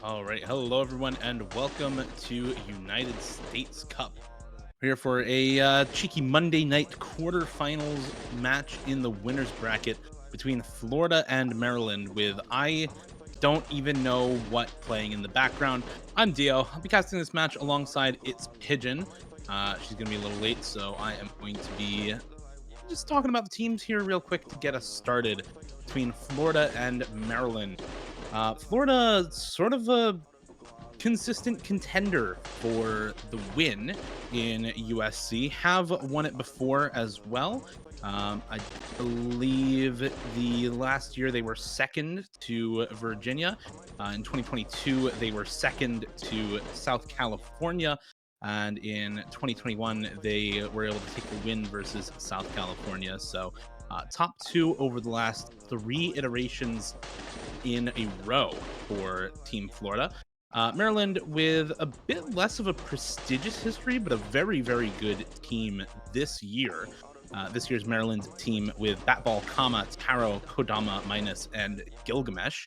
All right, hello everyone, and welcome to United States Cup. We're here for a cheeky Monday night quarterfinals match in the winners bracket between Florida and Maryland. With I don't even know what playing in the background. I'm Dio. I'll be casting this match alongside It's Pigeon. She's gonna be a little late, so I am going to be just talking about the teams here real quick to get us started between Florida and Maryland. Florida, sort of a consistent contender for the win in USC, have won it before as well. I believe the last year they were second to Virginia. In 2022, they were second to South California. And in 2021, they were able to take the win versus South California. So, top two over the last three iterations in a row for Team Florida. Maryland with a bit less of a prestigious history, but a very, very good team this year. This year's Maryland team with Batball, Taro, Kodama, Minus, and Gilgamesh.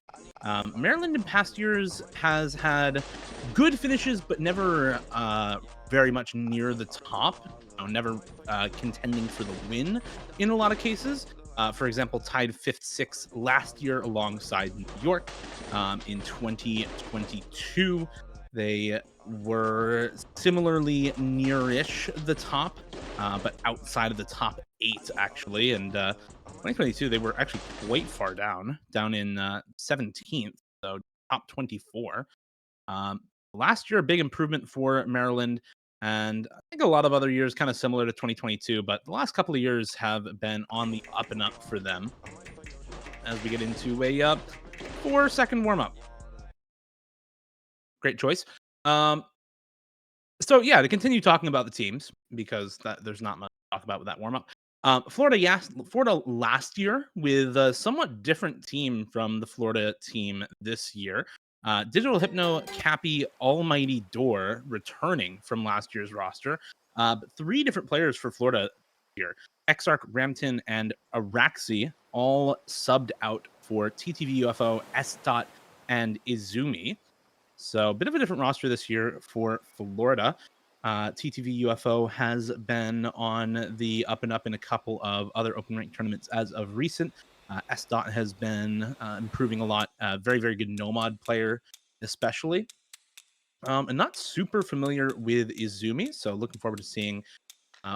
Maryland in past years has had good finishes, but never very much near the top. Never contending for the win in a lot of cases. For example, tied 5th, 6th last year alongside New York. In 2022, they were similarly near-ish the top, but outside of the top 8, actually. And 2022, they were actually quite far down in 17th, so top 24. Last year, a big improvement for Maryland. And I think a lot of other years kind of similar to 2022, but the last couple of years have been on the up and up for them as we get into a 4-second warm up. Great choice. Um, so yeah, to continue talking about the teams because there's not much to talk about with that warm up. Florida, yes, Florida last year with a somewhat different team from the Florida team this year. Digital Hypno, Cappy, Almighty Door returning from last year's roster. But three different players for Florida here: Exarch, Ramton, and Araxi, all subbed out for TTV UFO, S. Dot, and Izumi. So a bit of a different roster this year for Florida. TTV UFO has been on the up and up in a couple of other open rank tournaments as of recent. S. Dot has been improving a lot. Very, very good Nomad player, especially. And not super familiar with Izumi, so looking forward to seeing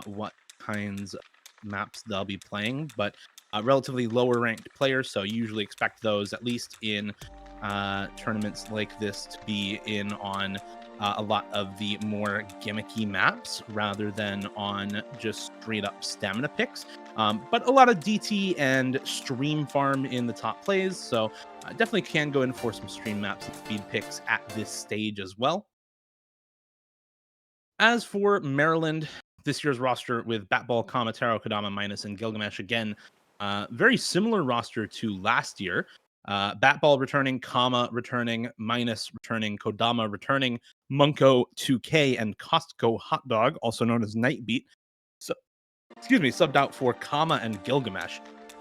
what kinds of maps they'll be playing. But relatively lower ranked players, so you usually expect those, at least in tournaments like this, to be in on a lot of the more gimmicky maps rather than on just straight up stamina picks. But a lot of DT and stream farm in the top plays, so definitely can go in for some stream maps and speed picks at this stage as well. As for Maryland, this year's roster with Batball, Taro, Kodama, Minus, and Gilgamesh, again, very similar roster to last year. Batball returning, returning, Minus returning, Kodama returning, Munko 2K, and Costco Hotdog, also known as Nightbeat. So, subbed out for and Gilgamesh.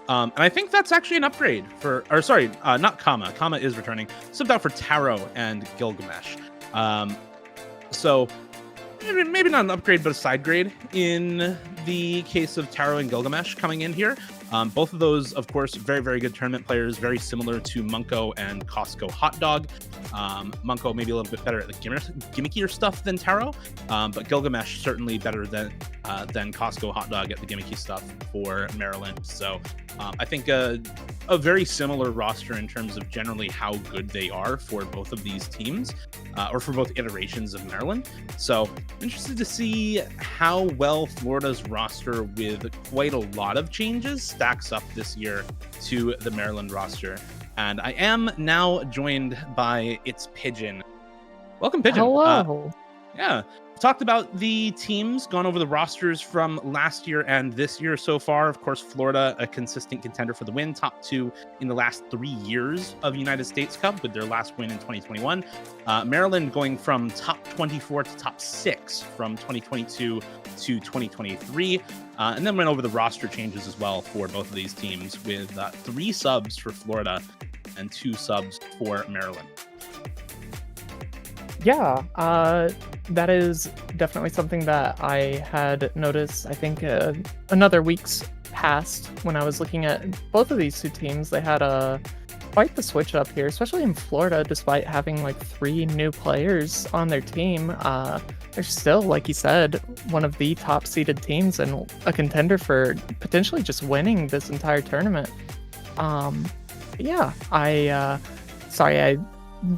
And I think that's actually an upgrade for, or sorry, not Kama is returning, subbed out for Taro and Gilgamesh. So maybe not an upgrade, but a side grade in the case of Taro and Gilgamesh coming in here. Both of those, of course, very, very good tournament players, very similar to Munko and Costco Hotdog. Munko maybe a little bit better at the gimmickier stuff than Taro, but Gilgamesh certainly better than Costco Hotdog at the gimmicky stuff for Maryland. So I think a very similar roster in terms of generally how good they are for both of these teams, or for both iterations of Maryland. So interested to see how well Florida's roster, with quite a lot of changes, stacks up this year to the Maryland roster. And I am now joined by It's Pigeon. Welcome, Pigeon. Hello. Yeah. Talked about the teams, gone over the rosters from last year and this year so far. Of course, Florida, a consistent contender for the win, top 2 in the last 3 years of United States Cup with their last win in 2021. Maryland going from top 24 to top 6 from 2022 to 2023. And then went over the roster changes as well for both of these teams, with 3 subs for Florida and 2 subs for Maryland. Yeah, that is definitely something that I had noticed. I think another week's past when I was looking at both of these two teams, they had quite the switch up here, especially in Florida. Despite having like three new players on their team, they're still, like you said, one of the top seeded teams and a contender for potentially just winning this entire tournament. Um, yeah, sorry, I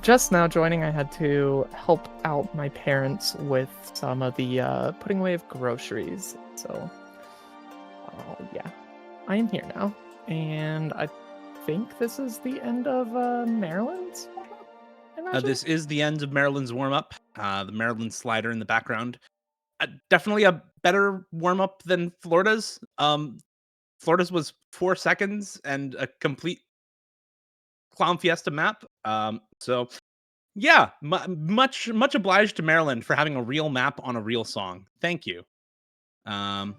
just now joining. I had to help out my parents with some of the putting away of groceries. So, yeah, I am here now, and I think this is the end of Maryland's warm-up, I imagine. This is the end of Maryland's warm up. The Maryland slider in the background. Definitely a better warm up than Florida's. Florida's was 4 seconds and a complete clown fiesta map. So yeah, much obliged to Maryland for having a real map on a real song. Thank you. Um,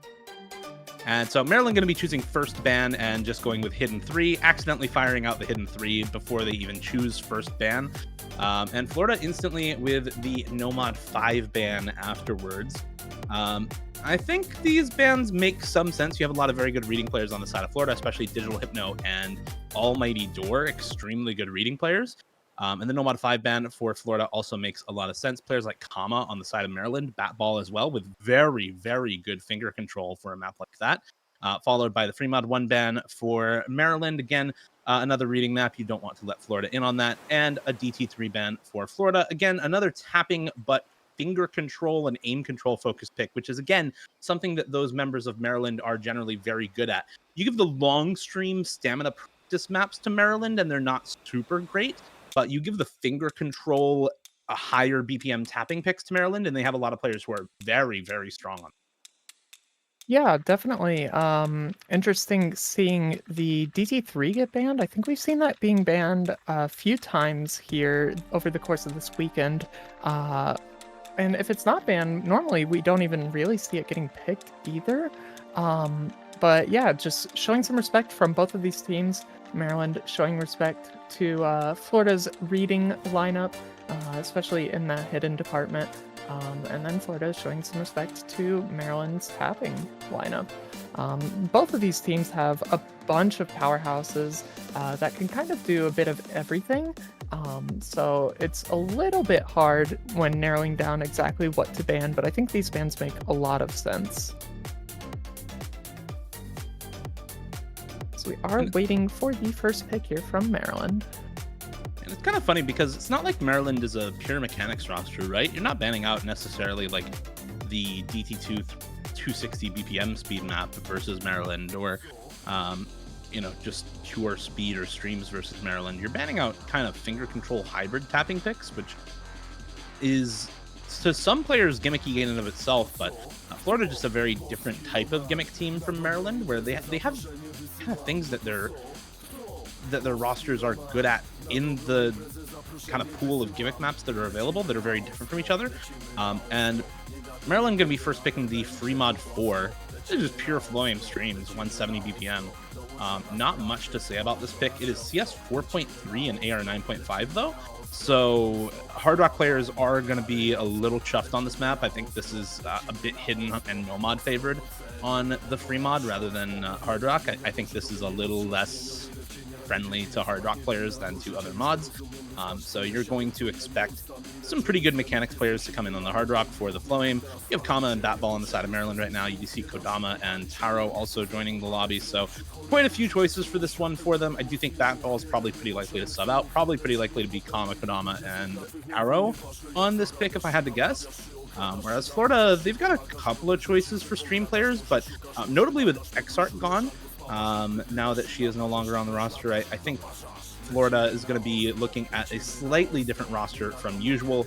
and so Maryland going to be choosing first ban and just going with hidden three, accidentally firing out the hidden three before they even choose first ban. And Florida instantly with the Nomad 5 ban afterwards. I think these bans make some sense. You have a lot of very good reading players on the side of Florida, especially Digital Hypno and Almighty Door, extremely good reading players. And the Nomad 5 ban for Florida also makes a lot of sense. Players like Kama on the side of Maryland, Batball as well, with very, very good finger control for a map like that. Followed by the Fremod 1 ban for Maryland. Again, another reading map. You don't want to let Florida in on that. And a DT3 ban for Florida. Again, another tapping but finger control and aim control focus pick, which is, again, something that those members of Maryland are generally very good at. You give the long stream stamina practice maps to Maryland, and they're not super great, but you give the finger control a higher BPM tapping picks to Maryland, and they have a lot of players who are very, very strong on. Yeah, definitely. Interesting seeing the DT3 get banned. I think we've seen that being banned a few times here over the course of this weekend. And if it's not banned, normally we don't even really see it getting picked either. But yeah, just showing some respect from both of these teams. Maryland showing respect to Florida's reading lineup, especially in the hidden department. And then Florida is showing some respect to Maryland's tapping lineup. Both of these teams have a bunch of powerhouses that can kind of do a bit of everything. So it's a little bit hard when narrowing down exactly what to ban, but I think these bans make a lot of sense. So we are waiting for the first pick here from Maryland. And it's kind of funny because it's not like Maryland is a pure mechanics roster, right? You're not banning out necessarily like the DT2 260 BPM speed map versus Maryland, or just pure speed or streams versus Maryland. You're banning out kind of finger control hybrid tapping picks, which is to some players gimmicky in and of itself, but Florida just a very different type of gimmick team from Maryland, where they have kind of things that their rosters are good at in the kind of pool of gimmick maps that are available that are very different from each other. And Maryland going to be first picking the Fremod 4. This is just pure flowing streams, 170 BPM. Not much to say about this pick. It is CS 4.3 and AR 9.5 though. So Hard Rock players are going to be a little chuffed on this map. I think this is a bit hidden and Nomad favored on the Fremod rather than Hard Rock. I think this is a little less friendly to Hard Rock players than to other mods. So you're going to expect some pretty good mechanics players to come in on the Hard Rock for the flow aim. You have Kama and Batball on the side of Maryland right now. You see Kodama and Taro also joining the lobby. So quite a few choices for this one for them. I do think Batball is probably pretty likely to sub out. Probably pretty likely to be Kama, Kodama, and Taro on this pick if I had to guess. Whereas Florida, they've got a couple of choices for stream players, but notably with Xart gone, now that she is no longer on the roster, I think Florida is going to be looking at a slightly different roster from usual.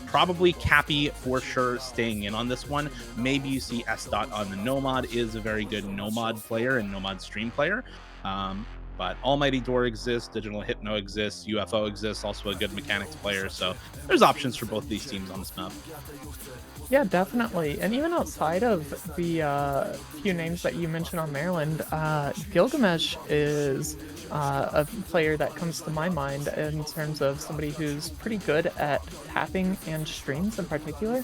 Probably Cappy for sure staying in on this one. Maybe you see S. Dot on the Nomad, is a very good Nomad player and Nomad stream player. but Almighty Door exists, Digital Hypno exists, UFO exists, also a good mechanics player. So there's options for both these teams on this map. Yeah, definitely. And even outside of the few names that you mentioned on Maryland, Gilgamesh is a player that comes to my mind in terms of somebody who's pretty good at tapping and streams in particular.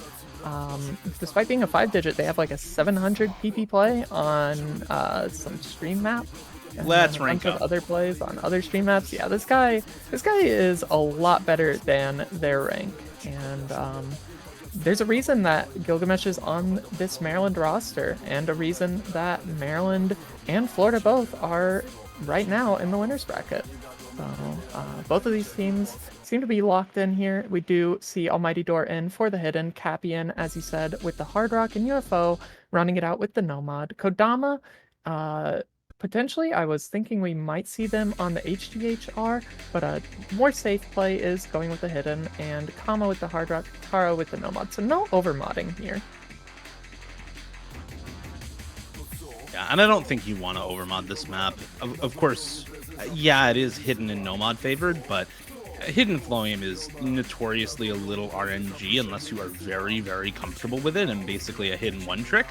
Despite being a 5-digit, they have like a 700 PP play on some stream map. And then Let's a bunch rank of up. other plays on other stream maps. Yeah, this guy is a lot better than their rank. And there's a reason that Gilgamesh is on this Maryland roster, and a reason that Maryland and Florida both are right now in the winners bracket. So both of these teams seem to be locked in here. We do see Almighty Door in for the hidden, Cappy in, as you said, with the Hard Rock, and UFO running it out with the Nomad. Kodama, potentially, I was thinking we might see them on the HGHR, but a more safe play is going with the hidden, and Kama with the Hard Rock, Taro with the Nomad. So no overmodding here. Yeah, and I don't think you want to overmod this map. Of course, yeah, it is hidden and Nomad favored, but hidden flame is notoriously a little RNG unless you are very, very comfortable with it and basically a hidden one trick.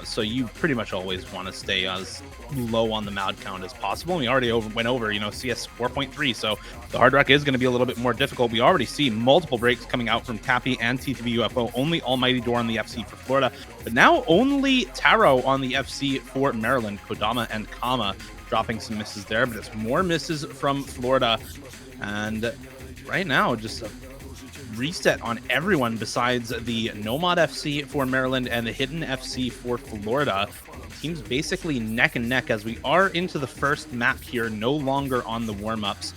So you pretty much always want to stay as low on the mod count as possible. And we already went over, CS 4.3, so the Hard Rock is going to be a little bit more difficult. We already see multiple breaks coming out from Cappy and TTV UFO, only Almighty Door on the FC for Florida, but now only Taro on the FC for Maryland. Kodama and Kama dropping some misses there, but it's more misses from Florida. And right now, just a reset on everyone besides the Nomad FC for Maryland and the Hidden FC for Florida. Teams basically neck and neck as we are into the first map here, no longer on the warm-ups.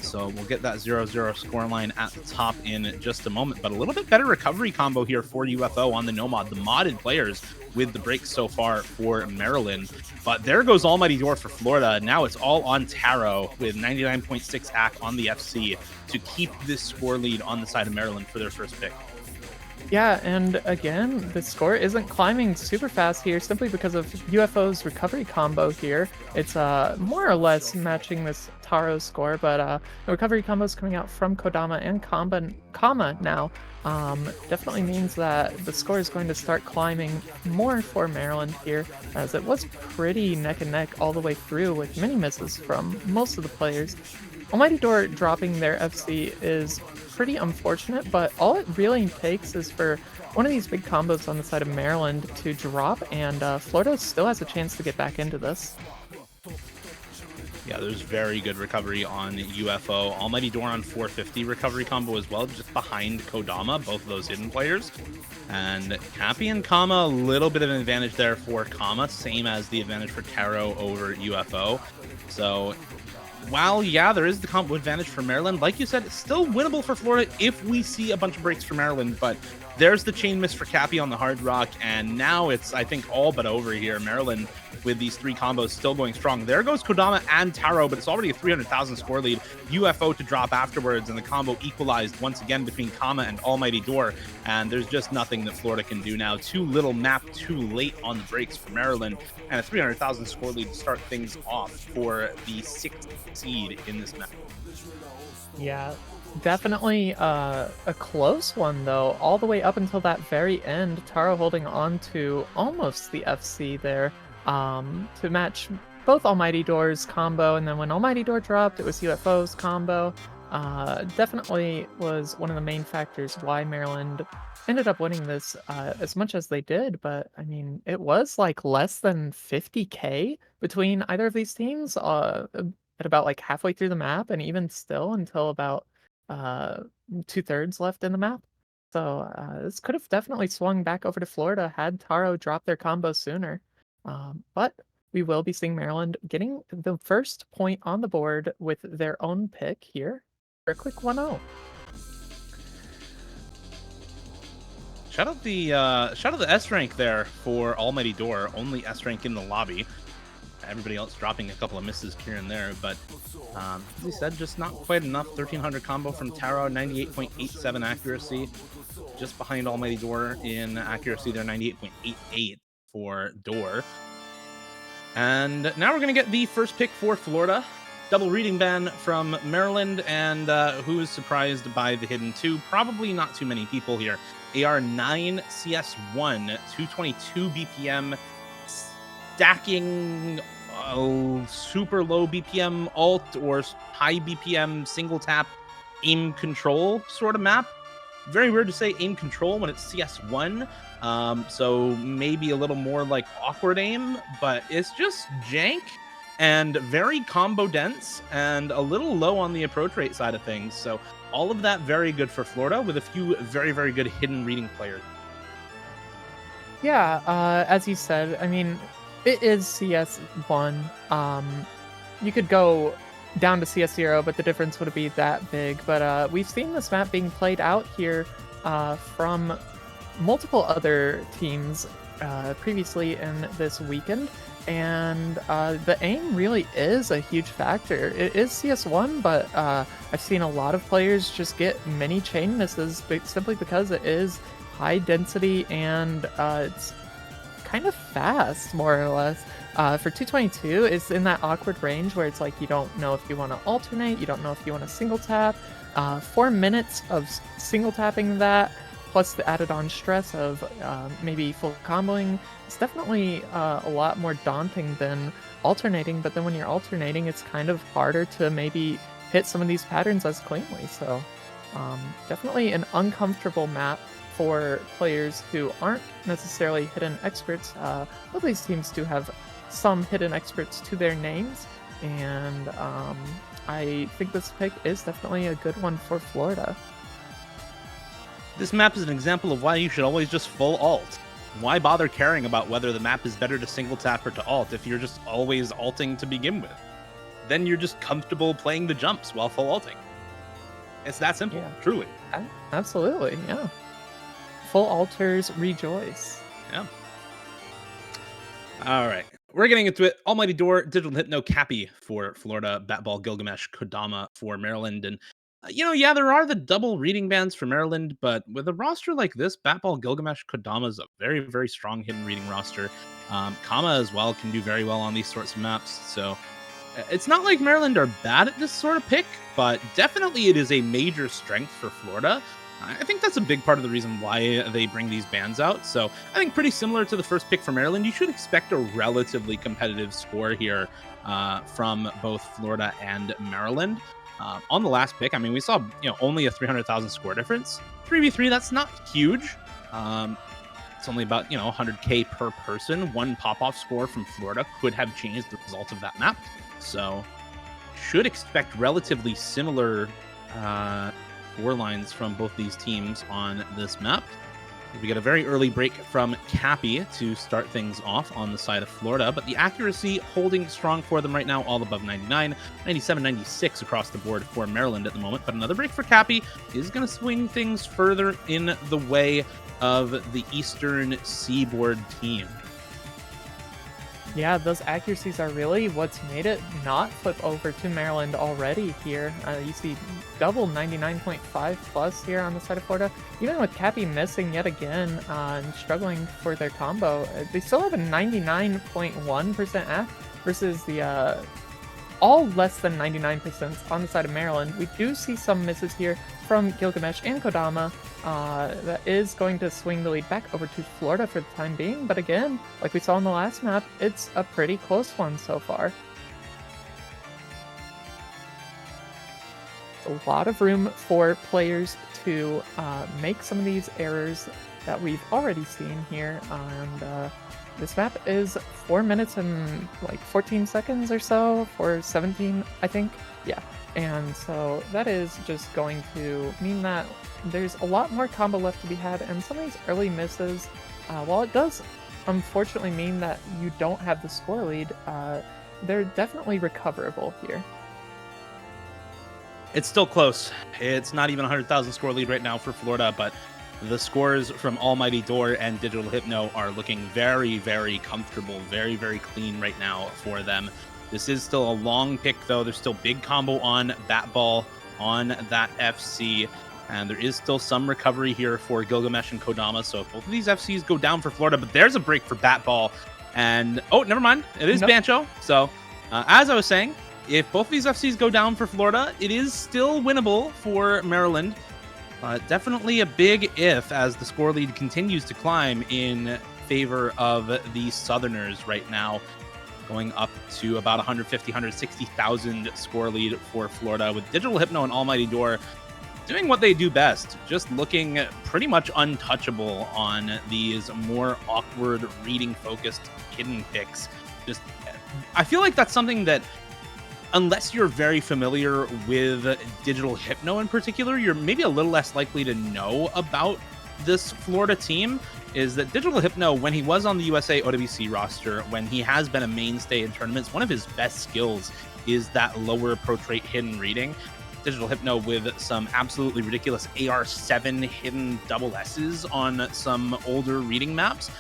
So we'll get that 0-0 scoreline at the top in just a moment. But a little bit better recovery combo here for UFO on the Nomad, the modded players with the breaks so far for Maryland. But there goes Almighty Door for Florida. Now it's all on Taro with 99.6 AC on the FC to keep this score lead on the side of Maryland for their first pick. Yeah, and again, the score isn't climbing super fast here simply because of UFO's recovery combo here. It's more or less matching this Taro score, but the recovery combos coming out from Kodama and Kama now definitely means that the score is going to start climbing more for Maryland here, as it was pretty neck and neck all the way through with many misses from most of the players. Almighty Door dropping their FC is pretty unfortunate, but all it really takes is for one of these big combos on the side of Maryland to drop, and Florida still has a chance to get back into this. Yeah, there's very good recovery on UFO. Almighty Door on 450 recovery combo as well, just behind Kodama, both of those hidden players. And Cappy and Kama, a little bit of an advantage there for Kama, same as the advantage for Taro over UFO. So while, yeah, there is the combo advantage for Maryland, like you said, it's still winnable for Florida if we see a bunch of breaks for Maryland, but there's the chain miss for Cappy on the Hard Rock, and now it's, I think, all but over here. Maryland, with these three combos, still going strong. There goes Kodama and Taro, but it's already a 300,000 score lead. UFO to drop afterwards, and the combo equalized once again between Kama and Almighty Door, and there's just nothing that Florida can do now. Too little map, too late on the breaks for Maryland, and a 300,000 score lead to start things off for the 6th seed in this map. Yeah, definitely a close one, though, all the way up until that very end. Taro holding on to almost the FC there to match both Almighty Door's combo, and then when Almighty Door dropped, it was UFO's combo. Definitely was one of the main factors why Maryland ended up winning this as much as they did, but I mean, it was like less than 50k between either of these teams at about like halfway through the map, and even still until about 2/3 left in the map. So this could have definitely swung back over to Florida had Taro dropped their combo sooner. But we will be seeing Maryland getting the first point on the board with their own pick here for a quick 1-0. Shout out the S rank there for Almighty Door. Only S rank in the lobby. Everybody else dropping a couple of misses here and there, but as we said, just not quite enough. 1300 combo from Taro, 98.87 accuracy, just behind Almighty Door in accuracy. They're 98.88 for Door. And now we're going to get the first pick for Florida. Double reading ban from Maryland. And who is surprised by the hidden 2? Probably not too many people here. AR9 CS1, 222 BPM, stacking super low BPM alt or high BPM single tap aim control sort of map. Very weird to say aim control when it's CS1. So maybe a little more like awkward aim, but it's just jank and very combo dense and a little low on the approach rate side of things. So all of that very good for Florida with a few very, very good hidden reading players. Yeah, as you said, I mean, it is CS1. You could go down to CS0, but the difference would be that big. But we've seen this map being played out here from multiple other teams previously in this weekend. And the aim really is a huge factor. It is CS1, but I've seen a lot of players just get many chain misses simply because it is high density and it's kind of fast, more or less. For 222, it's in that awkward range where it's like you don't know if you want to alternate, you don't know if you want to single tap. 4 minutes of single tapping that, plus the added on stress of maybe full comboing, it's definitely a lot more daunting than alternating. But then when you're alternating, it's kind of harder to maybe hit some of these patterns as cleanly. So definitely an uncomfortable map for players who aren't necessarily hidden experts. Both these teams do have some hidden experts to their names, and I think this pick is definitely a good one for Florida. This map is an example of why you should always just full alt. Why bother caring about whether the map is better to single tap or to alt if you're just always alting to begin with? Then you're just comfortable playing the jumps while full alting. It's that simple, Yeah. truly. Absolutely, yeah. Full alters rejoice. Yeah. All right. We're getting into it. Almighty Door, Digital Hypno, Cappy for Florida, Batball, Gilgamesh, Kodama for Maryland. And, yeah, there are the double reading bans for Maryland, but with a roster like this, Batball, Gilgamesh, Kodama is a very, very strong hidden reading roster. Kama as well can do very well on these sorts of maps. So it's not like Maryland are bad at this sort of pick, but definitely it is a major strength for Florida. I think that's a big part of the reason why they bring these bans out. So I think pretty similar to the first pick for Maryland, you should expect a relatively competitive score here from both Florida and Maryland. On the last pick, I mean, we saw only a 300,000 score difference. 3v3, that's not huge. It's only about 100K per person. One pop-off score from Florida could have changed the result of that map. So should expect relatively similar score lines from both these teams on this map. We get a very early break from Cappy to start things off on the side of Florida, but the accuracy holding strong for them right now, all above 99, 97, 96 across the board for Maryland at the moment. But another break for Cappy is going to swing things further in the way of the Eastern Seaboard team. Yeah, those accuracies are really what's made it not flip over to Maryland already here. You see double 99.5 plus here on the side of Florida. Even with Cappy missing yet again and struggling for their combo, they still have a 99.1% app versus the all less than 99% on the side of Maryland. We do see some misses here from Gilgamesh and Kodama. That is going to swing the lead back over to Florida for the time being. But again, like we saw in the last map, it's a pretty close one so far. A lot of room for players to make some of these errors that we've already seen here. And this map is 4 minutes and like 14 seconds or so, for 17, I think. Yeah. And so that is just going to mean that there's a lot more combo left to be had, and some of these early misses, while it does unfortunately mean that you don't have the score lead, they're definitely recoverable here. It's still close. It's not even 100,000 score lead right now for Florida, but the scores from Almighty Door and Digital Hypno are looking very, very comfortable, very, very clean right now for them. This is still a long pick, though. There's still big combo on Batball, on that FC, and there is still some recovery here for Gilgamesh and Kodama. So if both of these FCs go down for Florida, but there's a break for Batball. And oh, never mind, it is No, Bancho. So as I was saying, if both of these FCs go down for Florida, it is still winnable for Maryland. Definitely a big if as the score lead continues to climb in favor of the Southerners right now, going up to about 150, 160,000 score lead for Florida, with Digital Hypno and Almighty Door doing what they do best, just looking pretty much untouchable on these more awkward, reading-focused hidden picks. Just, I feel like that's something that, unless you're very familiar with Digital Hypno in particular, you're maybe a little less likely to know about this Florida team. Is that Digital Hypno, when he was on the USA OWC roster, when he has been a mainstay in tournaments, one of his best skills is that lower approach rate hidden reading. Digital Hypno with some absolutely ridiculous AR7 hidden double S's on some older reading maps.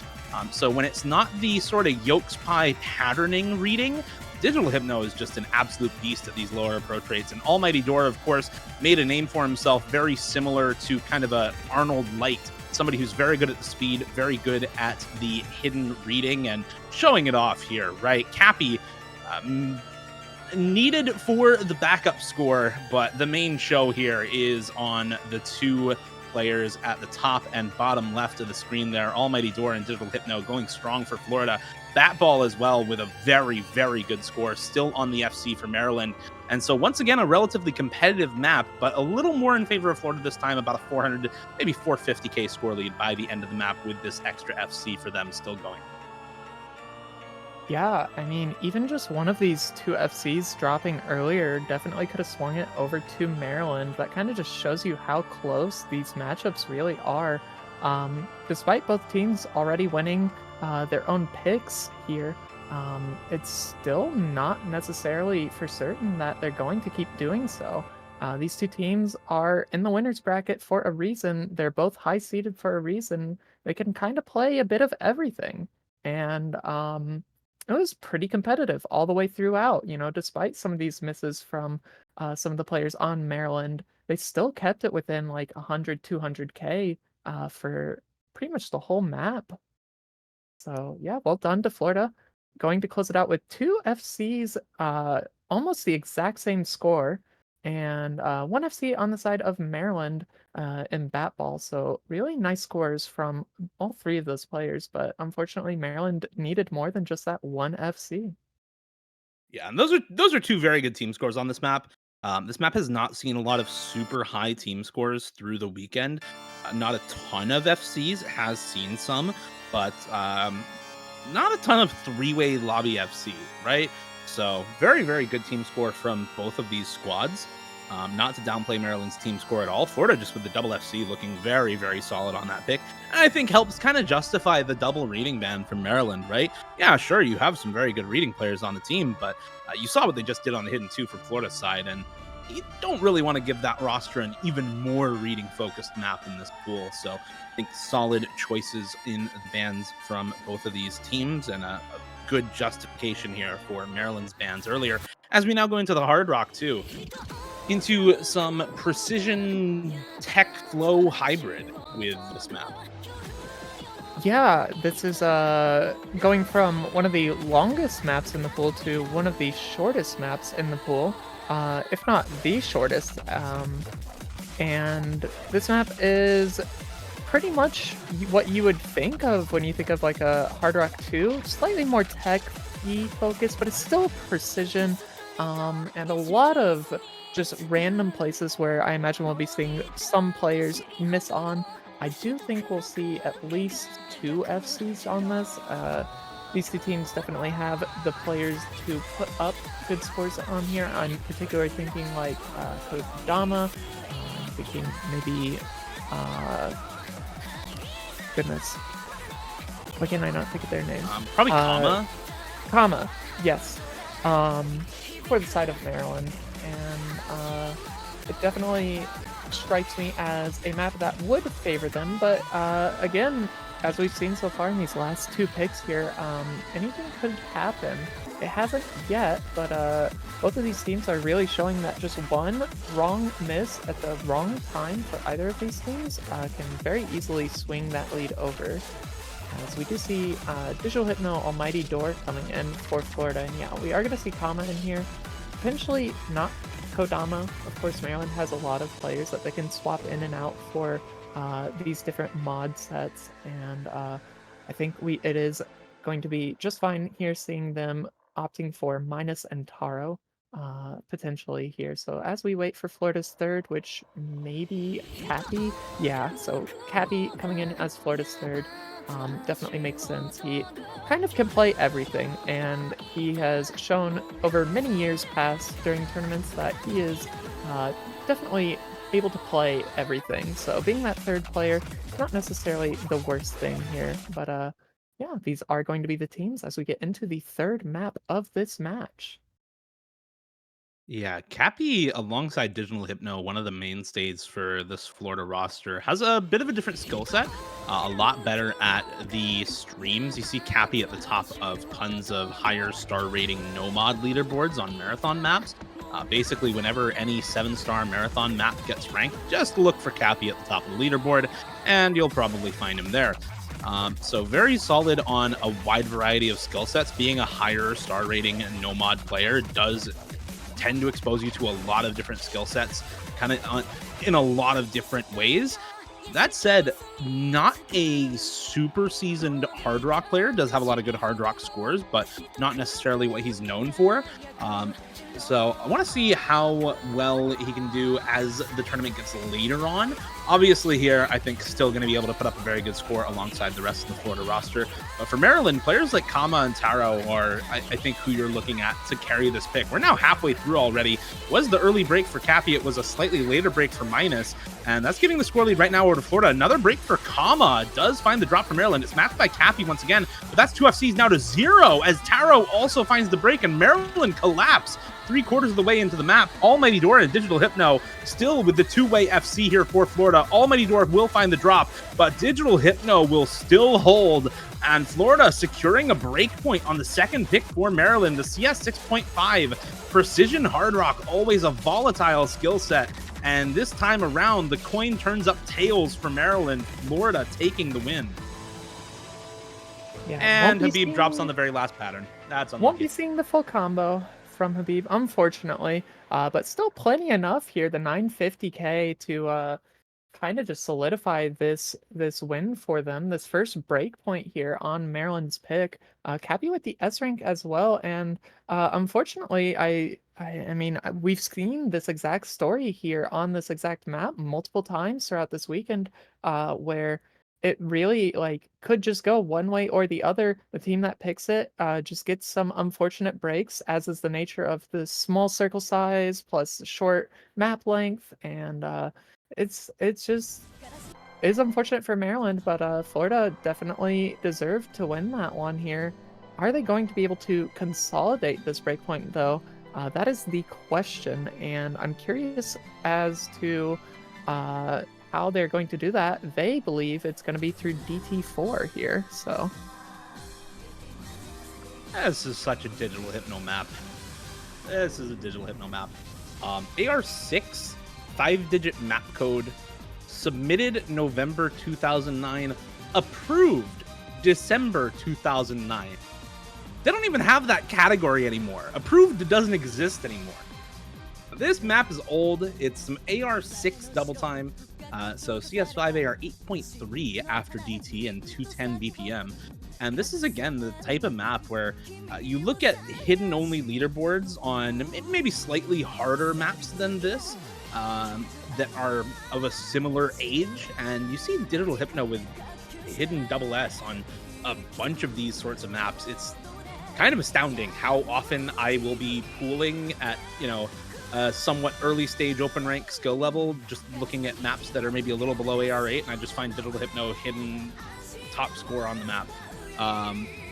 So when it's not the sort of Yolks Pie patterning reading, Digital Hypno is just an absolute beast at these lower approach rates. And Almighty Door, of course, made a name for himself very similar to kind of a Arnold Light, somebody who's very good at the speed, very good at the hidden reading, and showing it off here, right? Cappy, needed for the backup score, but the main show here is on the two players at the top and bottom left of the screen there. Almighty Door and Digital Hypno going strong for Florida. Batball as well with a very, very good score, still on the FC for Maryland. And so once again, a relatively competitive map, but a little more in favor of Florida this time, about a 400, maybe 450k score lead by the end of the map with this extra FC for them still going. yeah, I mean, even just one of these two FCs dropping earlier definitely could have swung it over to Maryland. That kind of just shows you how close these matchups really are. Despite both teams already winning their own picks here, it's still not necessarily for certain that they're going to keep doing so. These two teams are in the winner's bracket for a reason. They're both high-seeded for a reason. They can kind of play a bit of everything. And it was pretty competitive all the way throughout. You know, despite some of these misses from some of the players on Maryland, they still kept it within like 100, 200K for pretty much the whole map. So yeah, well done to Florida. Going to close it out with two FCs, almost the exact same score, and one FC on the side of Maryland in Batball. So really nice scores from all three of those players, but unfortunately Maryland needed more than just that one FC. Yeah, and those are two very good team scores on this map. This map has not seen a lot of super high team scores through the weekend. Not a ton of FCs, has seen some, but not a ton of three-way lobby FC, right? So very, very good team score from both of these squads. Not to downplay Maryland's team score at all. Florida just with the double FC looking very, very solid on that pick. And I think helps kind of justify the double reading ban from Maryland, right? Yeah, sure, you have some very good reading players on the team, but you saw what they just did on the hidden two from Florida's side, and you don't really want to give that roster an even more reading-focused map in this pool. So I think solid choices in the bans from both of these teams, and a good justification here for Maryland's bans earlier. As we now go into the Hard Rock, too, into some precision tech flow hybrid with this map. Yeah, this is going from one of the longest maps in the pool to one of the shortest maps in the pool, if not the shortest. And this map is pretty much what you would think of when you think of like a Hard Rock 2, slightly more tech-y focused, but it's still precision, and a lot of just random places where I imagine we'll be seeing some players miss on. I do think we'll see at least two FCs on this. These two teams definitely have the players to put up good scores on here. I'm particularly thinking like Kodama, thinking maybe, goodness, why can I not think of their name? Probably Kama. Kama, yes, for the side of Maryland. And it definitely strikes me as a map that would favor them, but again, as we've seen so far in these last two picks here, anything could happen. It hasn't yet, but both of these teams are really showing that just one wrong miss at the wrong time for either of these teams can very easily swing that lead over. As we do see Digital Hypno Almighty Door coming in for Florida. And yeah, we are going to see Kama in here. Potentially not Kodama. Of course, Maryland has a lot of players that they can swap in and out for these different mod sets. And I think it is going to be just fine here seeing them opting for Minus and Taro potentially here. So as we wait for Florida's third, which maybe Cappy, yeah, so Cappy coming in as Florida's third definitely makes sense. He kind of can play everything, and he has shown over many years past during tournaments that he is definitely able to play everything. So being that third player, not necessarily the worst thing here, but yeah, these are going to be the teams as we get into the third map of this match. Yeah, Cappy, alongside Digital Hypno, one of the mainstays for this Florida roster, has a bit of a different skill set. A lot better at the streams. You see Cappy at the top of tons of higher star rating no-mod leaderboards on marathon maps. Basically, whenever any 7-star marathon map gets ranked, just look for Cappy at the top of the leaderboard, and you'll probably find him there. So very solid on a wide variety of skill sets. Being a higher star rating no-mod player does tend to expose you to a lot of different skill sets, kind of in a lot of different ways. That said, not a super seasoned Hard Rock player. Does have a lot of good Hard Rock scores, but not necessarily what he's known for. So I want to see how well he can do as the tournament gets later on. Obviously here, I think still going to be able to put up a very good score alongside the rest of the Florida roster. But for Maryland, players like Kama and Taro are, I think, who you're looking at to carry this pick. We're now halfway through already. Was the early break for Cappy. It was a slightly later break for Minus. And that's giving the score lead right now over to Florida. Another break for Kama does find the drop for Maryland. It's matched by Cappy once again. But that's 2 FCs now to 0 as Taro also finds the break and Maryland collapse 3/4 of the way into the map. Almighty Door and Digital Hypno still with the two-way FC here for Florida. Almighty Door will find the drop, but Digital Hypno will still hold. And Florida securing a break point on the second pick for Maryland, the CS 6.5. Precision Hard Rock, always a volatile skill set. And this time around, the coin turns up tails for Maryland. Florida taking the win. Yeah, And Habib drops on the very last pattern. That's unlucky. Won't be seeing the full combo from Habib, unfortunately, but still plenty enough here. The 950k to kind of just solidify this win for them. This first break point here on Maryland's pick. Cappy with the S rank as well, and unfortunately, I mean, we've seen this exact story here on this exact map multiple times throughout this weekend, where it really could just go one way or the other. The team that picks it just gets some unfortunate breaks, as is the nature of the small circle size plus short map length, and it's unfortunate for Maryland, but Florida definitely deserved to win that one here. Are they going to be able to consolidate this breakpoint though? That is the question, and I'm curious as to how they're going to do that. They believe it's going to be through DT4 here, so. This is such a Digital Hypno map. This is a Digital Hypno map. AR6, 5-digit map code, submitted November 2009, approved December 2009. They don't even have that category anymore. Approved doesn't exist anymore. This map is old. It's some AR6 double time. So CS5 AR 8.3 after DT and 210 BPM. And this is, again, the type of map where you look at hidden-only leaderboards on maybe slightly harder maps than this that are of a similar age, and you see Digital Hypno with hidden double S on a bunch of these sorts of maps. It's kind of astounding how often I will be pooling at, somewhat early stage open rank skill level, just looking at maps that are maybe a little below AR8, and I just find Digital Hypno hidden top score on the map.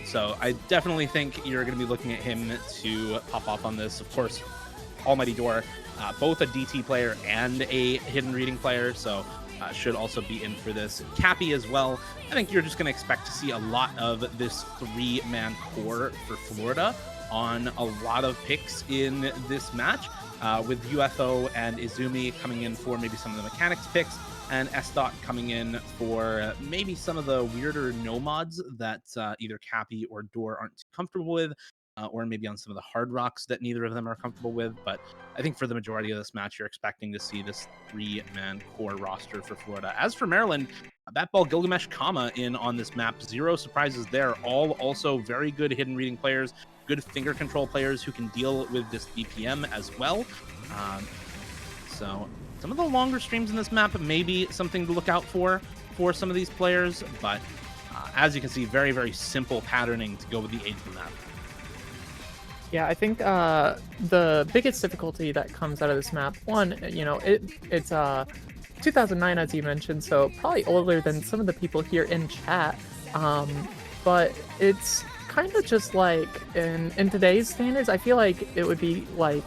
So I definitely think you're going to be looking at him to pop off on this. Of course, Almighty Door, both a DT player and a hidden reading player, so should also be in for this. Cappy as well. I think you're just going to expect to see a lot of this 3-man core for Florida on a lot of picks in this match, with UFO and Izumi coming in for maybe some of the mechanics picks, and S. Coming in for maybe some of the weirder no mods that either Cappy or Door aren't too comfortable with, or maybe on some of the hard rocks that neither of them are comfortable with. But I think for the majority of this match, you're expecting to see this three-man core roster for Florida. As for Maryland, Batball, Gilgamesh, Kama in on this map. Zero surprises there. All also very good hidden reading players, good finger control players who can deal with this BPM as well. So some of the longer streams in this map may be something to look out for some of these players, but as you can see, very, very simple patterning to go with the age of the map. Yeah, I think the biggest difficulty that comes out of this map, one, it's 2009 as you mentioned, so probably older than some of the people here in chat. But it's kind of just like in today's standards, I feel like it would be like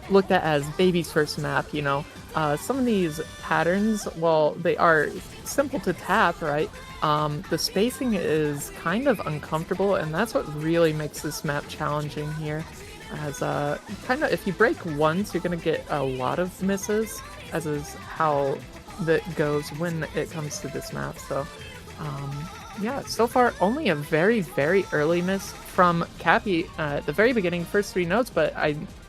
looked at as baby's first map. Some of these patterns, well, they are simple to tap, right? The spacing is kind of uncomfortable, and that's what really makes this map challenging here. As kind of, if you break once, you're gonna get a lot of misses, as is how that goes when it comes to this map. So, yeah, so far only a very, very early miss from Cappy at the very beginning, first three nodes. But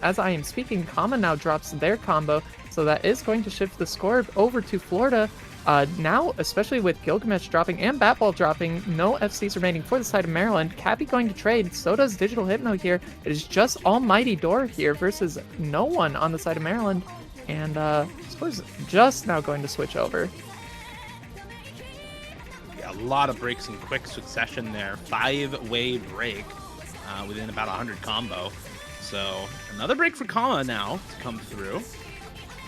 as I am speaking, Kama now drops their combo, so that is going to shift the score over to Florida. Now, especially with Gilgamesh dropping and Batball dropping, no FCs remaining for the side of Maryland. Cappy going to trade, so does Digital Hypno here. It is just Almighty Door here versus no one on the side of Maryland. And score's just now going to switch over. Yeah, a lot of breaks in quick succession there. 5-way break within about 100 combo. So another break for Kama now to come through.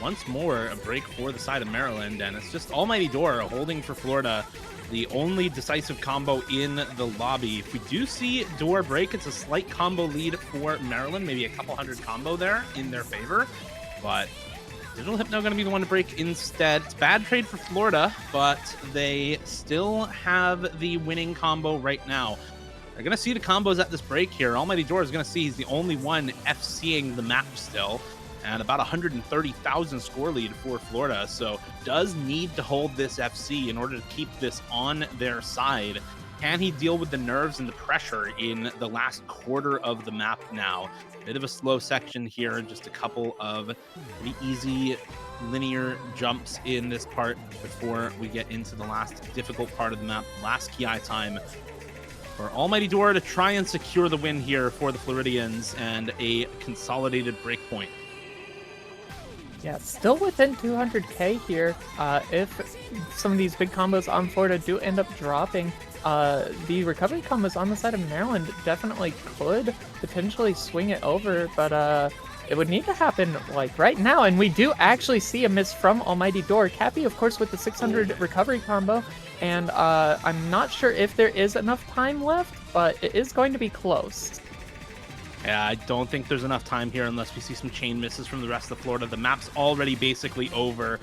Once more, a break for the side of Maryland, and it's just Almighty Door holding for Florida, the only decisive combo in the lobby. If we do see Door break, it's a slight combo lead for Maryland, maybe a couple hundred combo there in their favor, but Digital Hypno going to be the one to break instead. It's bad trade for Florida, but they still have the winning combo right now. They're going to see the combos at this break here. Almighty Door is going to see he's the only one FCing the map still, and about 130,000 score lead for Florida. So does need to hold this FC in order to keep this on their side. Can he deal with the nerves and the pressure in the last quarter of the map now? Bit of a slow section here, just a couple of pretty easy linear jumps in this part before we get into the last difficult part of the map. Last Ki time for Almighty Door to try and secure the win here for the Floridians and a consolidated breakpoint. Yeah, still within 200k here. If some of these big combos on Florida do end up dropping, the recovery combos on the side of Maryland definitely could potentially swing it over, but it would need to happen like right now, and we do actually see a miss from Almighty Door. Cappy, of course, with the 600 recovery combo, and I'm not sure if there is enough time left, but it is going to be close. Yeah, I don't think there's enough time here unless we see some chain misses from the rest of Florida. The map's already basically over.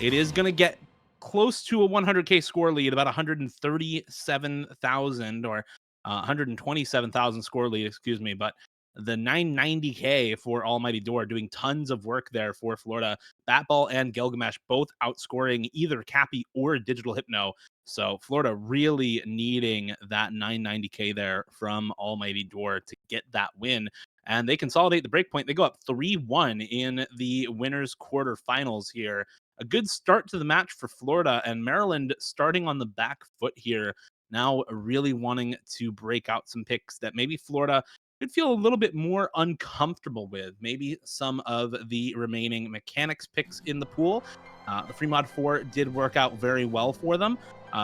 It is going to get close to a 100k score lead, about 137,000 or 127,000 score lead, excuse me. But the 990k for Almighty Door doing tons of work there for Florida. Batball and Gilgamesh both outscoring either Cappy or Digital Hypno. So Florida really needing that 990k there from Almighty Door to get that win. And they consolidate the breakpoint. They go up 3-1 in the winners quarterfinals here. A good start to the match for Florida, and Maryland starting on the back foot here. Now really wanting to break out some picks that maybe Florida could feel a little bit more uncomfortable with. Maybe some of the remaining mechanics picks in the pool. The Free Mod 4 did work out very well for them.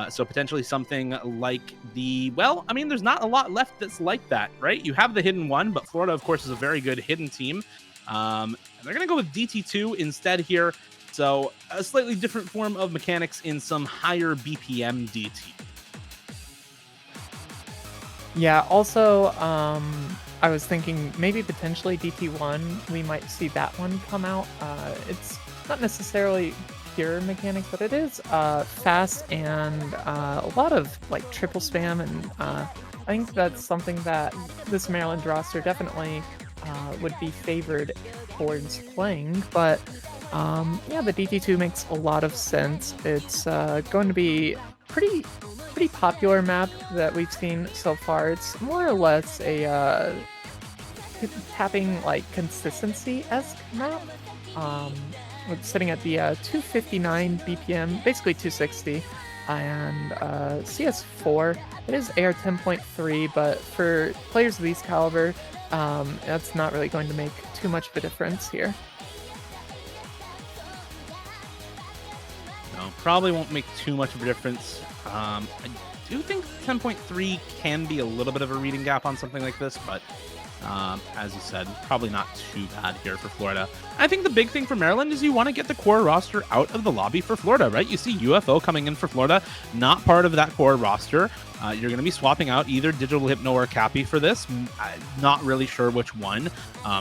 So potentially something like there's not a lot left that's like that, right? You have the hidden one, but Florida, of course, is a very good hidden team. And they're going to go with DT2 instead here. So a slightly different form of mechanics in some higher BPM DT. Yeah, also, I was thinking maybe potentially DT1, we might see that one come out. It's not necessarily pure mechanics, but it is fast and a lot of like triple spam and I think that's something that this Maryland roster definitely would be favored towards playing. But yeah, the DT2 makes a lot of sense. It's going to be pretty popular map that we've seen so far. It's more or less a tapping like consistency-esque map. Um, it's sitting at the 259 BPM, basically 260, and CS4. It is AR 10.3, but for players of these caliber, that's not really going to make too much of a difference here. No, probably won't make too much of a difference. I do think 10.3 can be a little bit of a reading gap on something like this, but as you said, probably not too bad here for Florida. I think the big thing for Maryland is you want to get the core roster out of the lobby for Florida, right? You see UFO coming in for Florida, not part of that core roster. You're going to be swapping out either Digital Hypno or Cappy for this. Not really sure which one.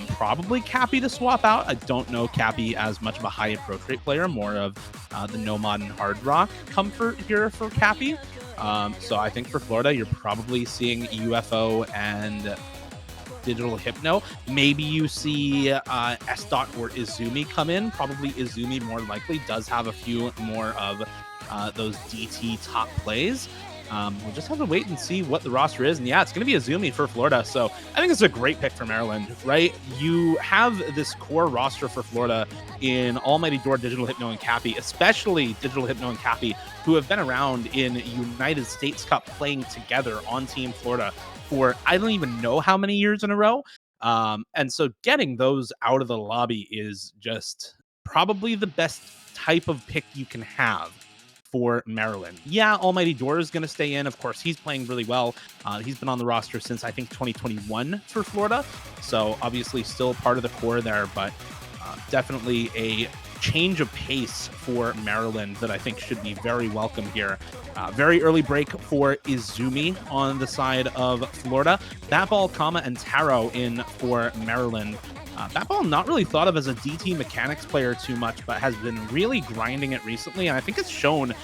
Probably Cappy to swap out. I don't know Cappy as much of a high approach rate player, more of the Nomad and Hard Rock comfort here for Cappy. So I think for Florida, you're probably seeing UFO and Digital Hypno. Maybe you see S. Dot or Izumi come in. Probably Izumi more likely does have a few more of those DT top plays. We'll just have to wait and see what the roster is. And yeah, it's going to be Izumi for Florida. So I think it's a great pick for Maryland, right? You have this core roster for Florida in Almighty Door, Digital Hypno, and Cappy, especially Digital Hypno and Cappy, who have been around in United States Cup playing together on Team Florida for I don't even know how many years in a row. And so getting those out of the lobby is just probably the best type of pick you can have for Maryland. Yeah, Almighty Door is going to stay in. Of course, he's playing really well. He's been on the roster since I think 2021 for Florida. So obviously still part of the core there, but definitely a change of pace for Maryland that I think should be very welcome here. Very early break for Izumi on the side of Florida. Batball, Kama, and Taro in for Maryland. Batball not really thought of as a DT mechanics player too much, but has been really grinding it recently, and I think it's shown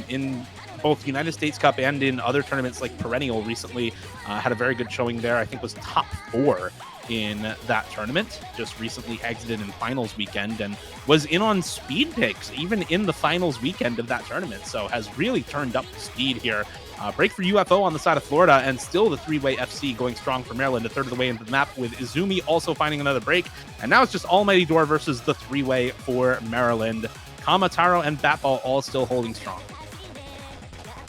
in both United States Cup and in other tournaments like Perennial recently. Had a very good showing there. I think was top 4 in that tournament, just recently exited in finals weekend and was in on speed picks even in the finals weekend of that tournament, so has really turned up the speed here. Break for UFO on the side of Florida, and still the three-way FC going strong for Maryland, a third of the way into the map, with Izumi also finding another break. And now it's just Almighty Door versus the three-way for Maryland. Kamataro and Batball all still holding strong.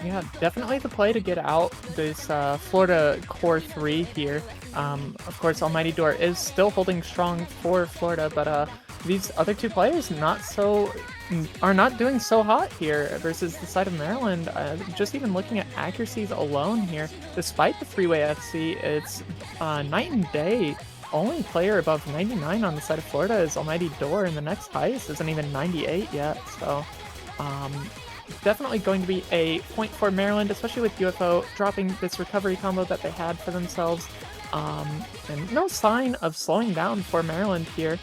Yeah, definitely the play to get out this Florida core 3 here. Of course, Almighty Door is still holding strong for Florida, but these other two players are not doing so hot here versus the side of Maryland. Just even looking at accuracies alone here, despite the three-way FC, it's night and day. Only player above 99 on the side of Florida is Almighty Door, and the next highest isn't even 98 yet. So definitely going to be a point for Maryland, especially with UFO dropping this recovery combo that they had for themselves. And no sign of slowing down for Maryland here.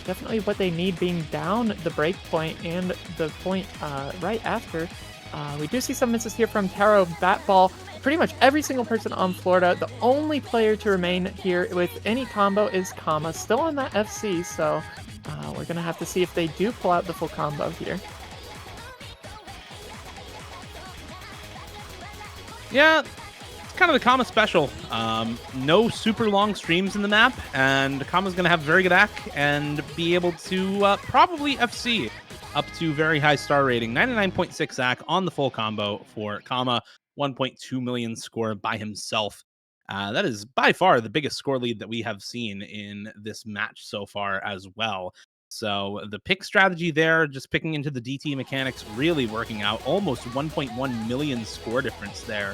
Definitely what they need, being down the break point and the point right after. We do see some misses here from Taro, Batball. Pretty much every single person on Florida. The only player to remain here with any combo is Kama, still on that FC, so we're going to have to see if they do pull out the full combo here. Yeah, it's kind of the Kama special. No super long streams in the map, and Kama's going to have very good AC and be able to probably FC up to very high star rating. 99.6 AC on the full combo for Kama. 1.2 million score by himself. That is by far the biggest score lead that we have seen in this match so far as well. So the pick strategy there, just picking into the DT mechanics, really working out. Almost 1.1 million score difference there,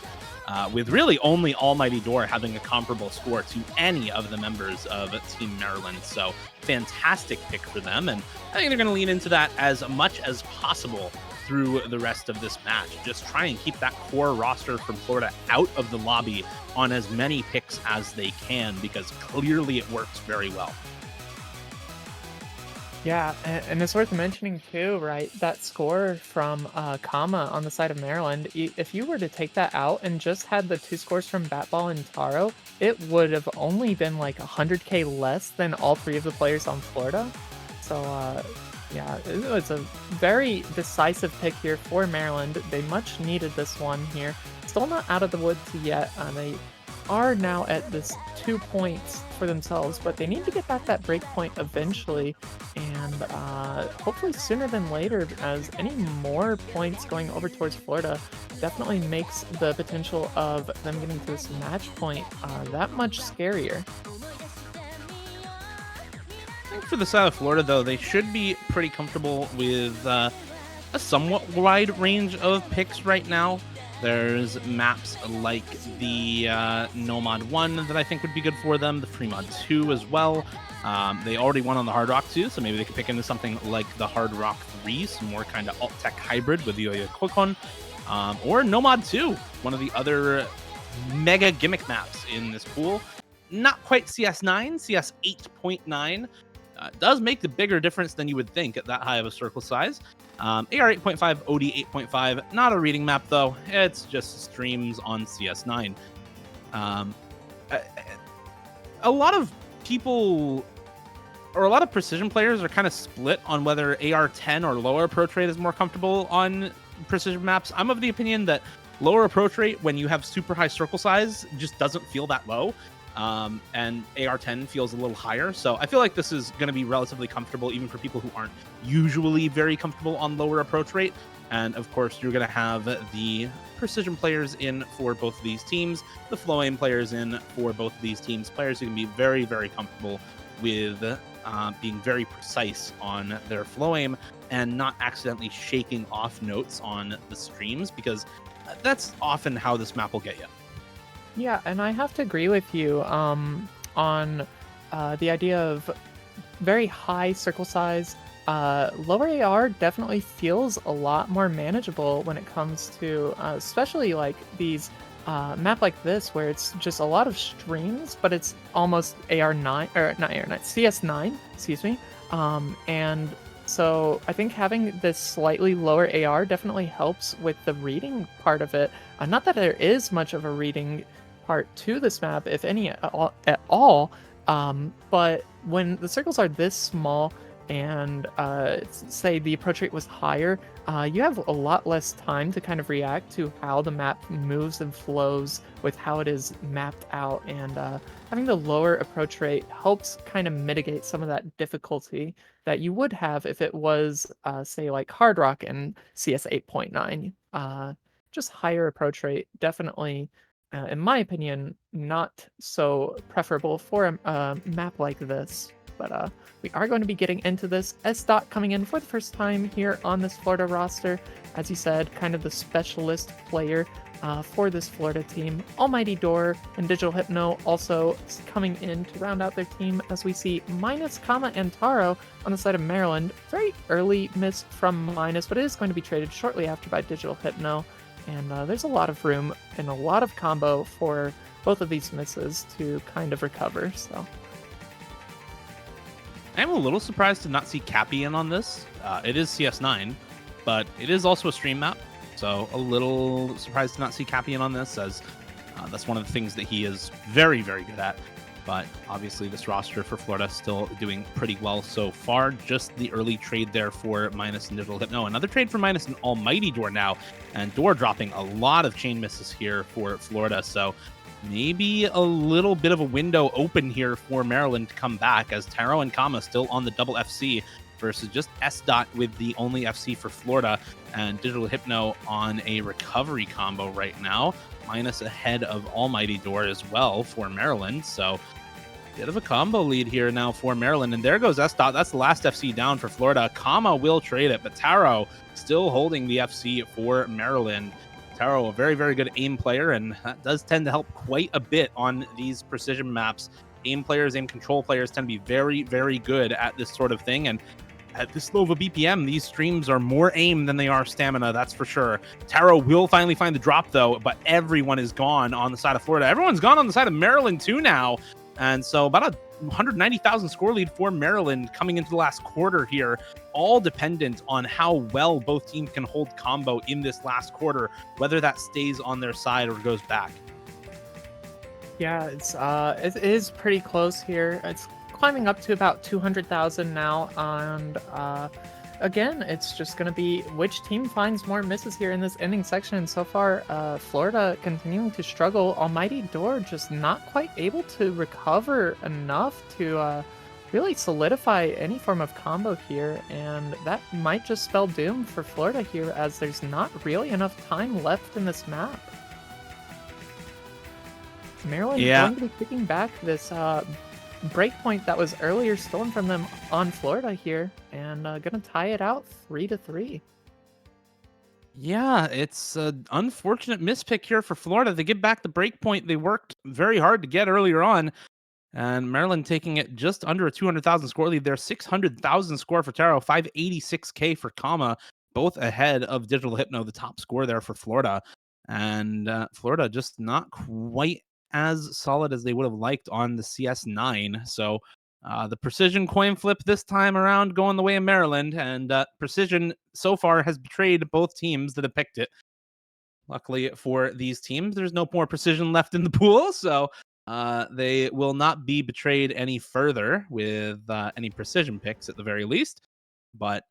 with really only Almighty Door having a comparable score to any of the members of Team Maryland. So fantastic pick for them, and I think they're going to lean into that as much as possible through the rest of this match. Just try and keep that core roster from Florida out of the lobby on as many picks as they can, because clearly it works very well. Yeah, and it's worth mentioning too, right? That score from Kama on the side of Maryland, if you were to take that out and just had the two scores from Batball and Taro, it would have only been like 100K less than all three of the players on Florida. So, yeah, it was a very decisive pick here for Maryland. They much needed this one here. Still not out of the woods yet. They are now at this 2 points for themselves, but they need to get back that break point eventually, and hopefully sooner than later, as any more points going over towards Florida definitely makes the potential of them getting to this match point that much scarier. I think for the side of Florida, though, they should be pretty comfortable with a somewhat wide range of picks right now. There's maps like the Nomad 1 that I think would be good for them, the Fremod 2 as well. They already won on the Hard Rock 2, so maybe they could pick into something like the Hard Rock 3, some more kind of alt-tech hybrid with Yoyo Kokon, or Nomad 2, one of the other mega gimmick maps in this pool. Not quite CS9, CS 8.9. Does make the bigger difference than you would think at that high of a circle size. AR 8.5, OD 8.5, not a reading map though. It's just streams on CS9. A lot of people, or a lot of precision players, are kind of split on whether AR 10 or lower approach rate is more comfortable on precision maps. I'm of the opinion that lower approach rate, when you have super high circle size, just doesn't feel that low. And AR10 feels a little higher. So I feel like this is going to be relatively comfortable even for people who aren't usually very comfortable on lower approach rate. And of course, you're going to have the precision players in for both of these teams, the flow aim players in for both of these teams, players who can be very, very comfortable with being very precise on their flow aim and not accidentally shaking off notes on the streams, because that's often how this map will get you. Yeah, and I have to agree with you on the idea of very high circle size. Lower AR definitely feels a lot more manageable when it comes to, especially like these map like this, where it's just a lot of streams, but it's almost AR9 or not AR9, CS9, excuse me. And so I think having this slightly lower AR definitely helps with the reading part of it. Not that there is much of a reading part to this map, if any at all. But when the circles are this small and say the approach rate was higher, you have a lot less time to kind of react to how the map moves and flows with how it is mapped out. And having the lower approach rate helps kind of mitigate some of that difficulty that you would have if it was, say, like Hard Rock and CS 8.9. Just higher approach rate, definitely, in my opinion, not so preferable for a map like this. But we are going to be getting into this. S-Dot coming in for the first time here on this Florida roster. As you said, kind of the specialist player for this Florida team. Almighty Door and Digital Hypno also coming in to round out their team, as we see Minus, Kama, and Taro on the side of Maryland. Very early miss from Minus, but it is going to be traded shortly after by Digital Hypno. And there's a lot of room and a lot of combo for both of these misses to kind of recover. So I'm a little surprised to not see Cappy in on this. It is CS9, but it is also a stream map. So a little surprised to not see Cappy in on this, as that's one of the things that he is very, very good at. But obviously this roster for Florida still doing pretty well so far. Just the early trade there for Minus and Digital Hypno. Another trade for Minus and Almighty Door now. And Door dropping a lot of chain misses here for Florida. So maybe a little bit of a window open here for Maryland to come back, as Taro and Kama still on the double FC versus just S-Dot with the only FC for Florida, and Digital Hypno on a recovery combo right now. Minus ahead of Almighty Door as well for Maryland. So bit of a combo lead here now for Maryland. And there goes S-Dot. That's the last FC down for Florida. Kama will trade it, but Taro still holding the FC for Maryland. Taro, a very, very good aim player, and that does tend to help quite a bit on these precision maps. Aim players, aim control players tend to be very, very good at this sort of thing. And at this low of a BPM, these streams are more aim than they are stamina, that's for sure. Taro will finally find the drop, though, but everyone is gone on the side of Florida. Everyone's gone on the side of Maryland, too, now. And so about a 190,000 score lead for Maryland coming into the last quarter here, all dependent on how well both teams can hold combo in this last quarter, whether that stays on their side or goes back. Yeah, it is pretty close here. It's climbing up to about 200,000 now, and again, it's just going to be which team finds more misses here in this ending section. And so far, Florida continuing to struggle. Almighty Door just not quite able to recover enough to really solidify any form of combo here, and that might just spell doom for Florida here, as there's not really enough time left in this map. Maryland Yeah, going to be picking back this breakpoint that was earlier stolen from them on Florida here, and gonna tie it out 3-3. yeah, it's an unfortunate mispick here for Florida. They get back the break point they worked very hard to get earlier on, and Maryland taking it just under a 200,000 score lead there. 600,000 score for Taro, 586K for Kama, both ahead of Digital Hypno, the top score there for Florida. And Florida just not quite as solid as they would have liked on the CS9. So the precision coin flip this time around going the way of Maryland, and precision so far has betrayed both teams that have picked it. Luckily for these teams, there's no more precision left in the pool, so they will not be betrayed any further with any precision picks at the very least. But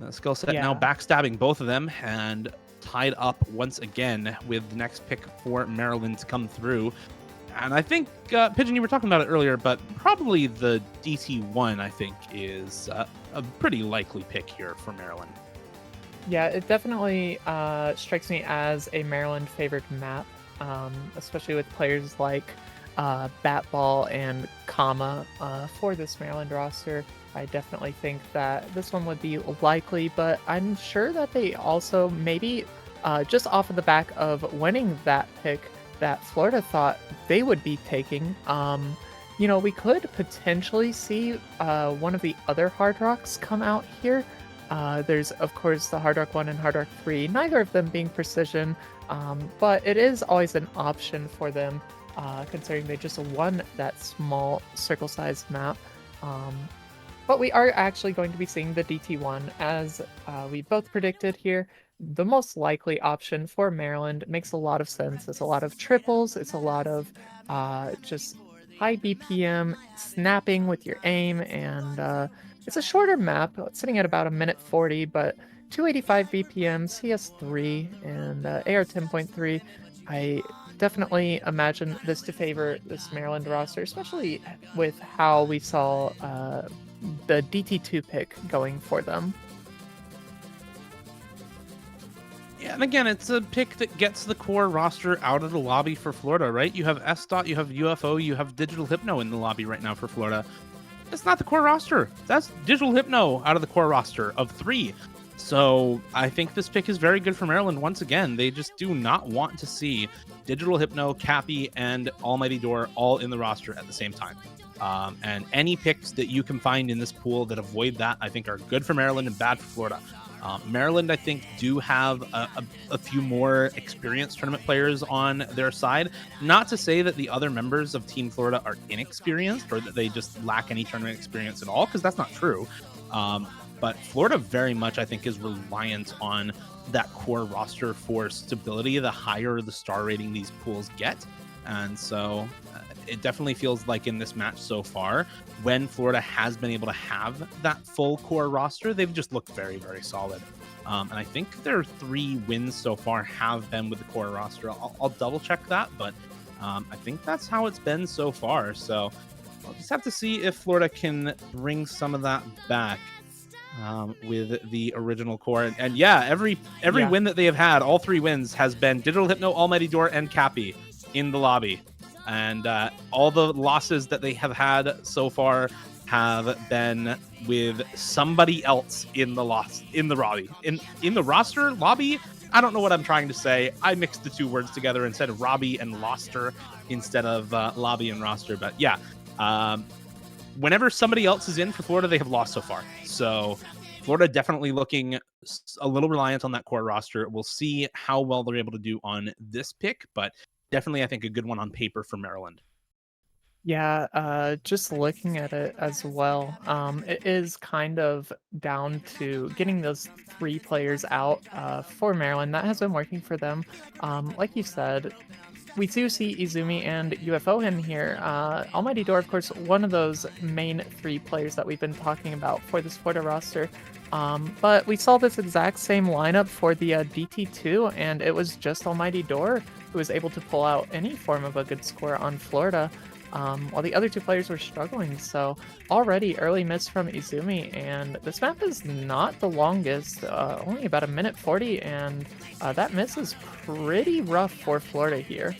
skill set now Yeah, backstabbing both of them and tied up once again with the next pick for Maryland to come through. And I think, Pigeon, you were talking about it earlier, but probably the DT1, I think, is a pretty likely pick here for Maryland. yeah, it definitely strikes me as a Maryland favored map, especially with players like Batball and Kama for this Maryland roster. I definitely think that this one would be likely, but I'm sure that they also maybe just off of the back of winning that pick that Florida thought they would be taking. We could potentially see one of the other Hard Rocks come out here. There's, of course, the Hard Rock 1 and Hard Rock 3, neither of them being precision, but it is always an option for them, considering they just won that small circle-sized map. Um, but we are actually going to be seeing the DT1, as we both predicted here. The most likely option for Maryland makes a lot of sense. It's a lot of triples, it's a lot of just high BPM, snapping with your aim, and it's a shorter map, sitting at about a minute 40, but 285 BPM, CS3, and AR 10.3. I definitely imagine this to favor this Maryland roster, especially with how we saw the DT2 pick going for them. Yeah, and again, it's a pick that gets the core roster out of the lobby for Florida, right? You have S Dot, you have UFO, you have Digital Hypno in the lobby right now for Florida. It's not the core roster. That's Digital Hypno out of the core roster of 3. So I think this pick is very good for Maryland. Once again, they just do not want to see Digital Hypno, Cappy, and Almighty Door all in the roster at the same time. And any picks that you can find in this pool that avoid that, I think, are good for Maryland and bad for Florida. Maryland, I think, do have a few more experienced tournament players on their side. Not to say that the other members of Team Florida are inexperienced or that they just lack any tournament experience at all, because that's not true. But Florida very much, I think, is reliant on that core roster for stability the higher the star rating these pools get. And so it definitely feels like in this match so far, when Florida has been able to have that full core roster, they've just looked very, very solid. And I think their 3 wins so far have been with the core roster. I'll double check that, but I think that's how it's been so far. So I'll just have to see if Florida can bring some of that back with the original core. And yeah, every Yeah. win that they have had, all 3 wins, has been Digital Hypno, Almighty Door, and Cappy in the lobby. And all the losses that they have had so far have been with somebody else in the lobby. In the roster lobby, I don't know what I'm trying to say. I mixed the 2 words together and said Robbie and Loster instead of lobby and roster. But yeah, whenever somebody else is in for Florida, they have lost so far. So Florida definitely looking a little reliant on that core roster. We'll see how well they're able to do on this pick, but definitely, I think, a good one on paper for Maryland. Yeah, just looking at it as well, it is kind of down to getting those 3 players out, for Maryland. That has been working for them. Like you said, we do see Izumi and UFO in here. Almighty Door, of course, one of those main 3 players that we've been talking about for this Florida roster. But we saw this exact same lineup for the DT2, and it was just Almighty Door who was able to pull out any form of a good score on Florida, while the other 2 players were struggling. So already early miss from Izumi, and this map is not the longest, only about a minute 40, and that miss is pretty rough for Florida here.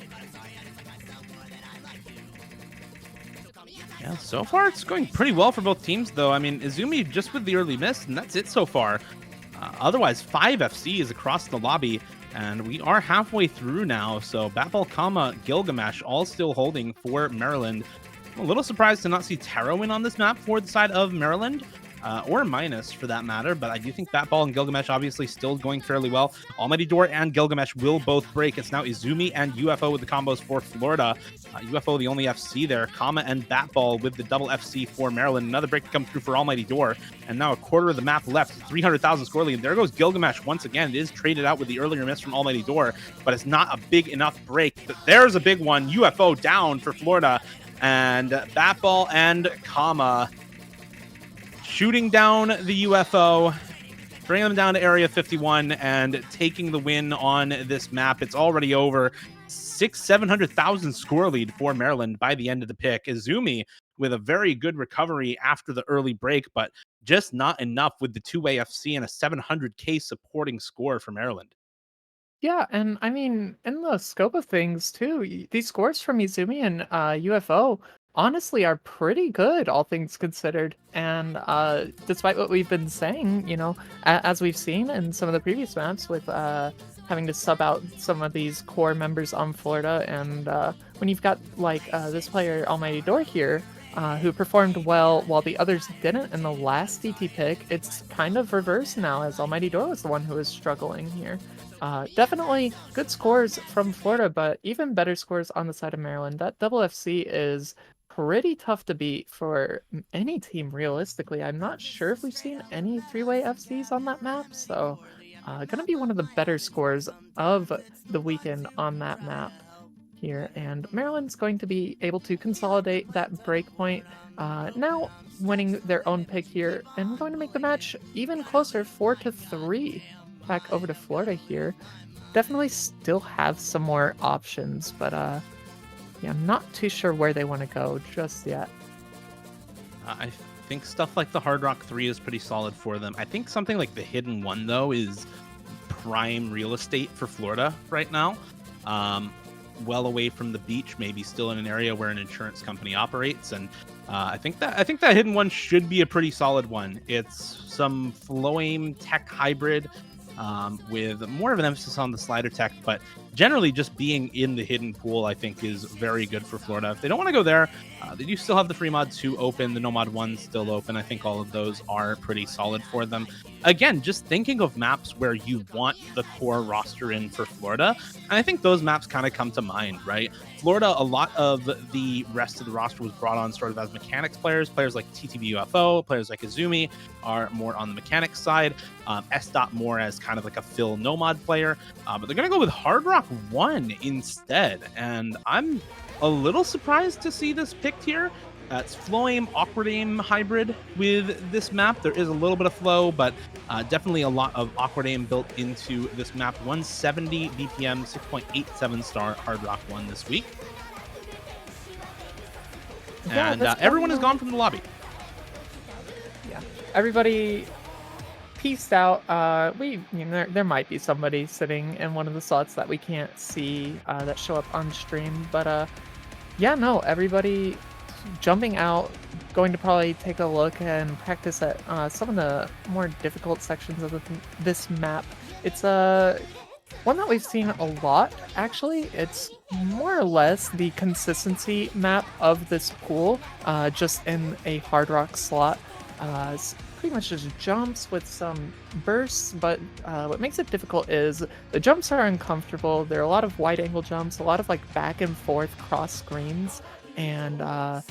Yeah, so far it's going pretty well for both teams, though. I mean, Izumi just with the early miss, and that's it so far. Otherwise, 5 FCs across the lobby, and we are halfway through now. So Batball, Gilgamesh all still holding for Maryland. I'm a little surprised to not see Taro in on this map for the side of Maryland. Or minus for that matter, but I do think Batball and Gilgamesh obviously still going fairly well. Almighty Door and Gilgamesh will both break. It's now Izumi and UFO with the combos for Florida. UFO the only FC there. Kama and Batball with the double FC for Maryland. Another break to come through for Almighty Door. And now a quarter of the map left. 300,000 score lead. There goes Gilgamesh once again. It is traded out with the earlier miss from Almighty Door, but it's not a big enough break. But there's a big one. UFO down for Florida. And Batball and Kama shooting down the UFO, bringing them down to Area 51, and taking the win on this map. It's already over. 700,000 score lead for Maryland by the end of the pick. Izumi with a very good recovery after the early break, but just not enough with the two-way FC and a 700K supporting score for Maryland. Yeah, and I mean, in the scope of things too, these scores from Izumi and UFO honestly are pretty good, all things considered. And despite what we've been saying, as we've seen in some of the previous maps with having to sub out some of these core members on Florida, and when you've got like this player Almighty Door here, who performed well while the others didn't in the last DT pick, it's kind of reversed now, as Almighty Door was the one who was struggling here. Definitely good scores from Florida, but even better scores on the side of Maryland. That double FC is pretty tough to beat for any team, realistically. I'm not sure if we've seen any three-way FCs on that map, so gonna be one of the better scores of the weekend on that map here. And Maryland's going to be able to consolidate that breakpoint, now winning their own pick here, and going to make the match even closer, 4-3. Back over to Florida here. Definitely still have some more options, but yeah, I'm not too sure where they want to go just yet. I think stuff like the Hard Rock 3 is pretty solid for them. I think something like the Hidden One, though, is prime real estate for Florida right now. Well away from the beach, maybe still in an area where an insurance company operates, and I think that Hidden One should be a pretty solid one. It's some Floaim tech hybrid, with more of an emphasis on the slider tech, but generally just being in the hidden pool, I think, is very good for Florida. If they don't want to go there, they do still have the free mod 2 open, the no mod 1 still open. I think all of those are pretty solid for them. Again, just thinking of maps where you want the core roster in for Florida, and I think those maps kind of come to mind, right? Florida, a lot of the rest of the roster was brought on sort of as mechanics players like TTB UFO, players like Izumi are more on the mechanics side, S. more as kind of like a Phil no-mod player, but they're going to go with Hard Rock 1 instead, and I'm a little surprised to see this picked here. It's Floaim, Awkward Aim hybrid with this map. There is a little bit of flow, but definitely a lot of Awkward Aim built into this map. 170 BPM, 6.87 star Hard Rock 1 this week. Yeah, and everyone is gone from the lobby. Yeah, everybody pieced out. There might be somebody sitting in one of the slots that we can't see that show up on stream, but yeah, no, everybody jumping out, going to probably take a look and practice at some of the more difficult sections of this map. It's one that we've seen a lot, actually. It's more or less the consistency map of this pool, just in a Hard Rock slot. It's pretty much just jumps with some bursts, but what makes it difficult is the jumps are uncomfortable. There are a lot of wide angle jumps, a lot of like back and forth cross screens, and a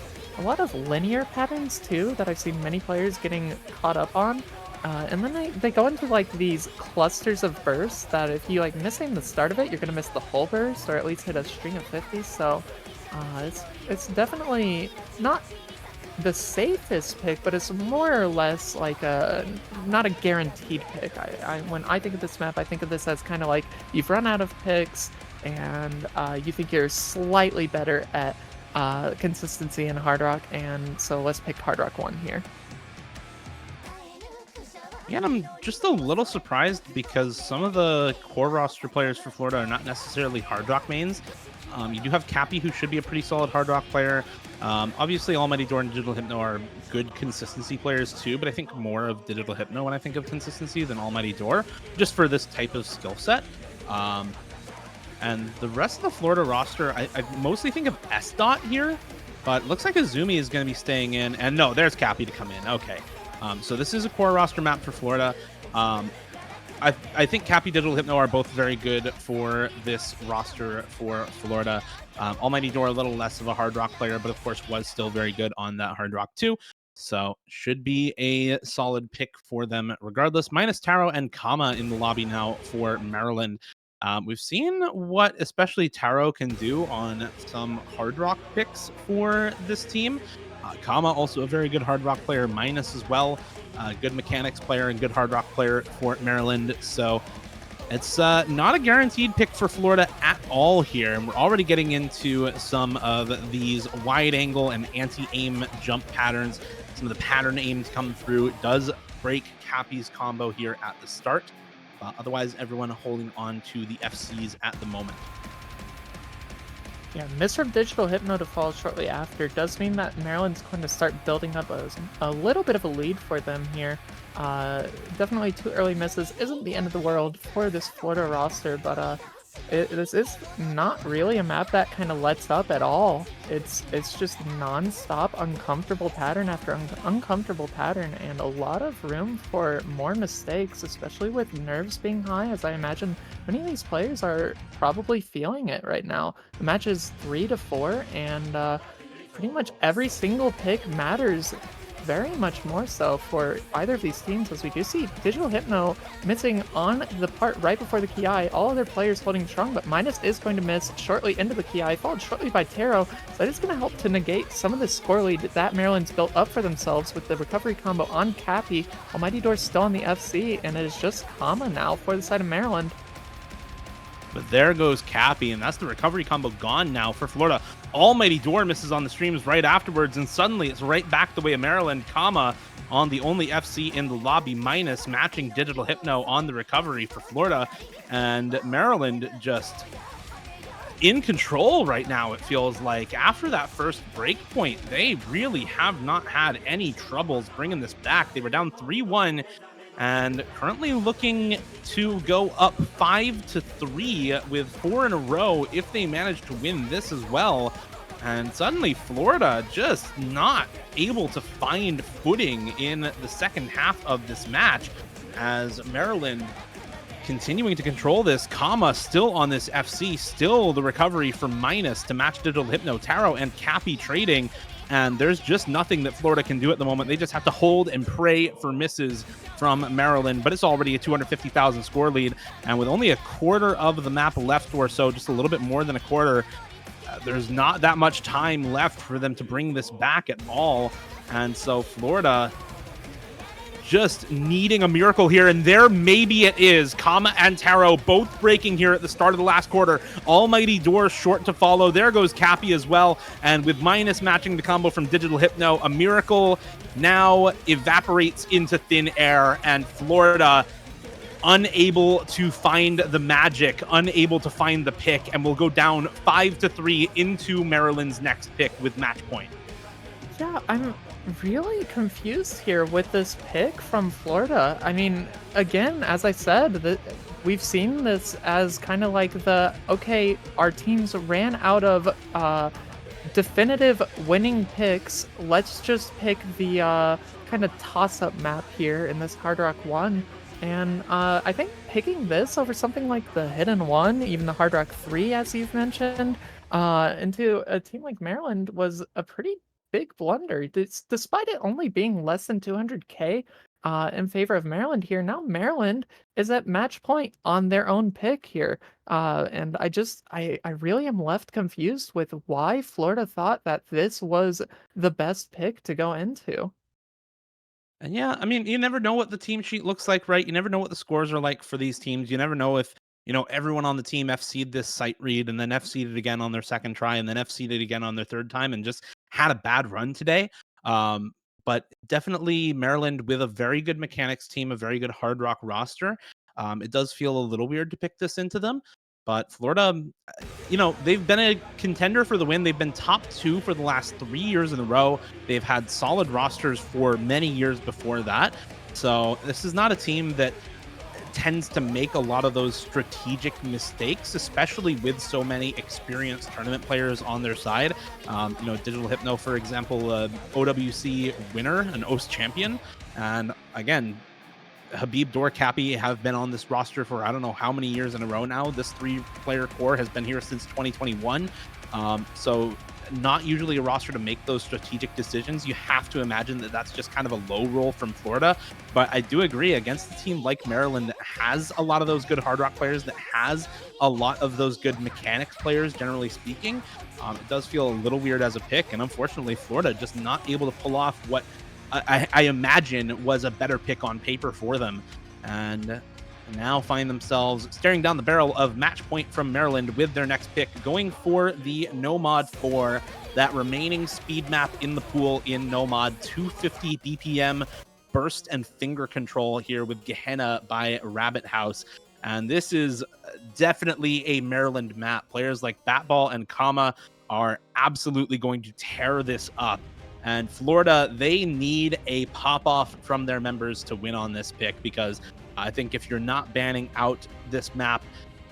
lot of linear patterns too that I've seen many players getting caught up on. And then they go into like these clusters of bursts that if you like missing the start of it, you're gonna miss the whole burst or at least hit a string of 50s. So it's definitely not the safest pick, but it's more or less like a not a guaranteed pick. When I think of this map, I think of this as kind of like you've run out of picks and you think you're slightly better at consistency in Hard Rock, and so let's pick Hard Rock 1 here. Yeah, and I'm just a little surprised because some of the core roster players for Florida are not necessarily Hard Rock mains. You do have Cappy, who should be a pretty solid Hard Rock player. Obviously, Almighty Door and Digital Hypno are good consistency players too, but I think more of Digital Hypno when I think of consistency than Almighty Door, just for this type of skill set. And the rest of the Florida roster, I mostly think of S Dot here, but looks like Azumi is going to be staying in. And no, there's Cappy to come in. Okay. So this is a core roster map for Florida. I think Cappy, Digital Hypno are both very good for this roster for Florida. Almighty Door a little less of a Hard Rock player, but of course was still very good on that Hard Rock too. So should be a solid pick for them regardless. Minus Taro and Kama in the lobby now for Maryland. We've seen what especially Taro can do on some Hard Rock picks for this team. Kama also a very good Hard Rock player, Minus as well. Good mechanics player and good Hard Rock player for Maryland. So it's not a guaranteed pick for Florida at all here. And we're already getting into some of these wide angle and anti-aim jump patterns. Some of the pattern aims come through. It does break Cappy's combo here at the start. Otherwise, everyone holding on to the FCs at the moment. Yeah, miss from Digital Hypno to fall shortly after does mean that Maryland's going to start building up a little bit of a lead for them here. Definitely 2 early misses isn't the end of the world for this Florida roster, but this is not really a map that kind of lets up at all. It's just non-stop uncomfortable pattern after uncomfortable pattern, and a lot of room for more mistakes, especially with nerves being high, as I imagine many of these players are probably feeling it right now. The match is 3-4, and pretty much every single pick matters very much more so for either of these teams, as we do see Digital Hypno missing on the part right before the Ki. All other players holding strong, but Minus is going to miss shortly into the Ki, followed shortly by Taro. So that is going to help to negate some of the score lead that Maryland's built up for themselves with the recovery combo on Cappy. Almighty Door's still on the FC, and it is just Kama now for the side of Maryland. But there goes Cappy, and that's the recovery combo gone now for Florida. Almighty Door misses on the streams right afterwards, and suddenly it's right back the way of Maryland. Kama on the only FC in the lobby, Minus matching Digital Hypno on the recovery for Florida. And Maryland just in control right now, it feels like. After that first break point, they really have not had any troubles bringing this back. They were down 3-1. And currently looking to go up 5-3 with 4 in a row if they manage to win this as well. And suddenly Florida just not able to find footing in the second half of this match, as Maryland continuing to control this. Kama still on this FC, still the recovery from Minus to match Digital Hypno. Taro and Cappy trading, and there's just nothing that Florida can do at the moment. They just have to hold and pray for misses from Maryland, but it's already a 250,000 score lead, and with only a quarter of the map left or so, just a little bit more than a quarter, there's not that much time left for them to bring this back at all. And so Florida just needing a miracle here, and there maybe it is. Kama and Taro both breaking here at the start of the last quarter. Almighty Door short to follow. There goes Cappy as well, and with Minus matching the combo from Digital Hypno, a miracle now evaporates into thin air, and Florida unable to find the magic, unable to find the pick, and will go down 5-3 into Maryland's next pick with match point. Yeah, I'm really confused here with this pick from Florida. I mean, again, as I said, we've seen this as kind of like okay, our teams ran out of definitive winning picks. Let's just pick the kind of toss-up map here in this Hard Rock 1. And I think picking this over something like the Hidden 1, even the Hard Rock 3, as you've mentioned, into a team like Maryland was a pretty big blunder. Despite it only being less than 200K in favor of Maryland here, now Maryland is at match point on their own pick here. And I really am left confused with why Florida thought that this was the best pick to go into. And yeah, I mean, you never know what the team sheet looks like, right? You never know what the scores are like for these teams. You never know if, everyone on the team FC'd this site read and then FC'd it again on their second try and then FC'd it again on their third time and just had a bad run today. But definitely Maryland with a very good mechanics team, a very good hard rock roster. It does feel a little weird to pick this into them. But Florida, they've been a contender for the win. They've been top 2 for the last 3 years in a row. They've had solid rosters for many years before that. So this is not a team that tends to make a lot of those strategic mistakes, especially with so many experienced tournament players on their side. Digital Hypno, for example, OWC winner, an OS champion. And again, Habib Dorkapi have been on this roster for I don't know how many years in a row now. This 3-player core has been here since 2021. So not usually a roster to make those strategic decisions. You have to imagine that that's just kind of a low roll from Florida. But I do agree, against a team like Maryland that has a lot of those good hard rock players, that has a lot of those good mechanics players, generally speaking, it does feel a little weird as a pick. And unfortunately, Florida just not able to pull off what I imagine was a better pick on paper for them, and now find themselves staring down the barrel of match point from Maryland with their next pick, going for the Nomad 4, that remaining speed map in the pool in Nomad, 250 BPM burst and finger control here with Gehenna by Rabbit House. And this is definitely a Maryland map. Players like Batball and Kama are absolutely going to tear this up. And Florida, they need a pop-off from their members to win on this pick, because I think if you're not banning out this map,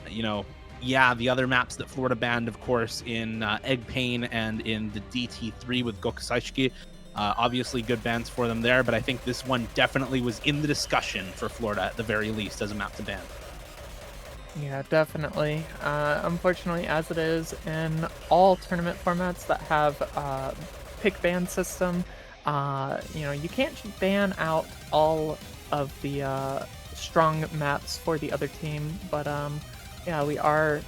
the other maps that Florida banned, of course, in Egg Pain and in the DT3 with Gokusaishiki, obviously good bans for them there, but I think this one definitely was in the discussion for Florida at the very least as a map to ban. Yeah, definitely. Unfortunately, as it is in all tournament formats that have pick ban system, you can't ban out all of the strong maps for the other team. But yeah, we are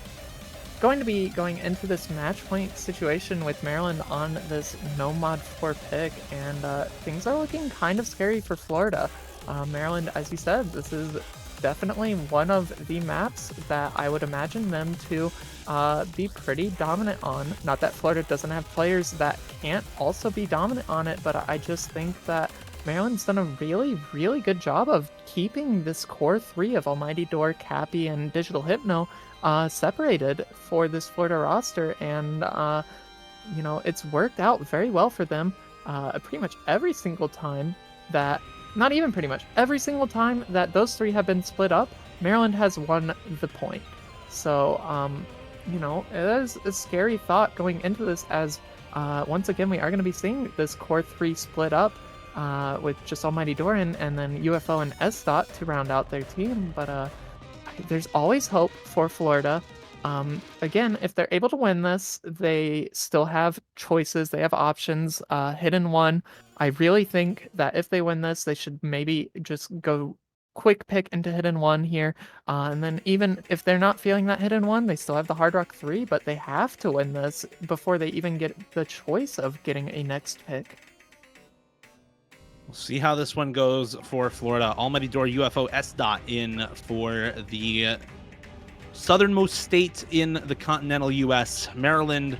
going to be going into this match point situation with Maryland on this Nomad 4 pick, and things are looking kind of scary for Florida. Maryland, as you said, this is definitely one of the maps that I would imagine them to be pretty dominant on. Not that Florida doesn't have players that can't also be dominant on it, but I just think that Maryland's done a really, really good job of keeping this core 3 of Almighty Door, Cappy, and Digital Hypno separated for this Florida roster, and it's worked out very well for them pretty much every single time that not even pretty much every single time that those 3 have been split up, Maryland has won the point. So, it is a scary thought going into this, as once again, we are going to be seeing this core 3 split up with just Almighty Doran and then UFO and S-Dot to round out their team. But there's always hope for Florida. Again, if they're able to win this, they still have choices. They have options. Hidden One, I really think that if they win this, they should maybe just go quick pick into Hidden One here. And then even if they're not feeling that Hidden One, they still have the Hard Rock 3, but they have to win this before they even get the choice of getting a next pick. We'll see how this one goes for Florida. Almighty Door, UFO, S-Dot in for the southernmost state in the continental U.S. Maryland,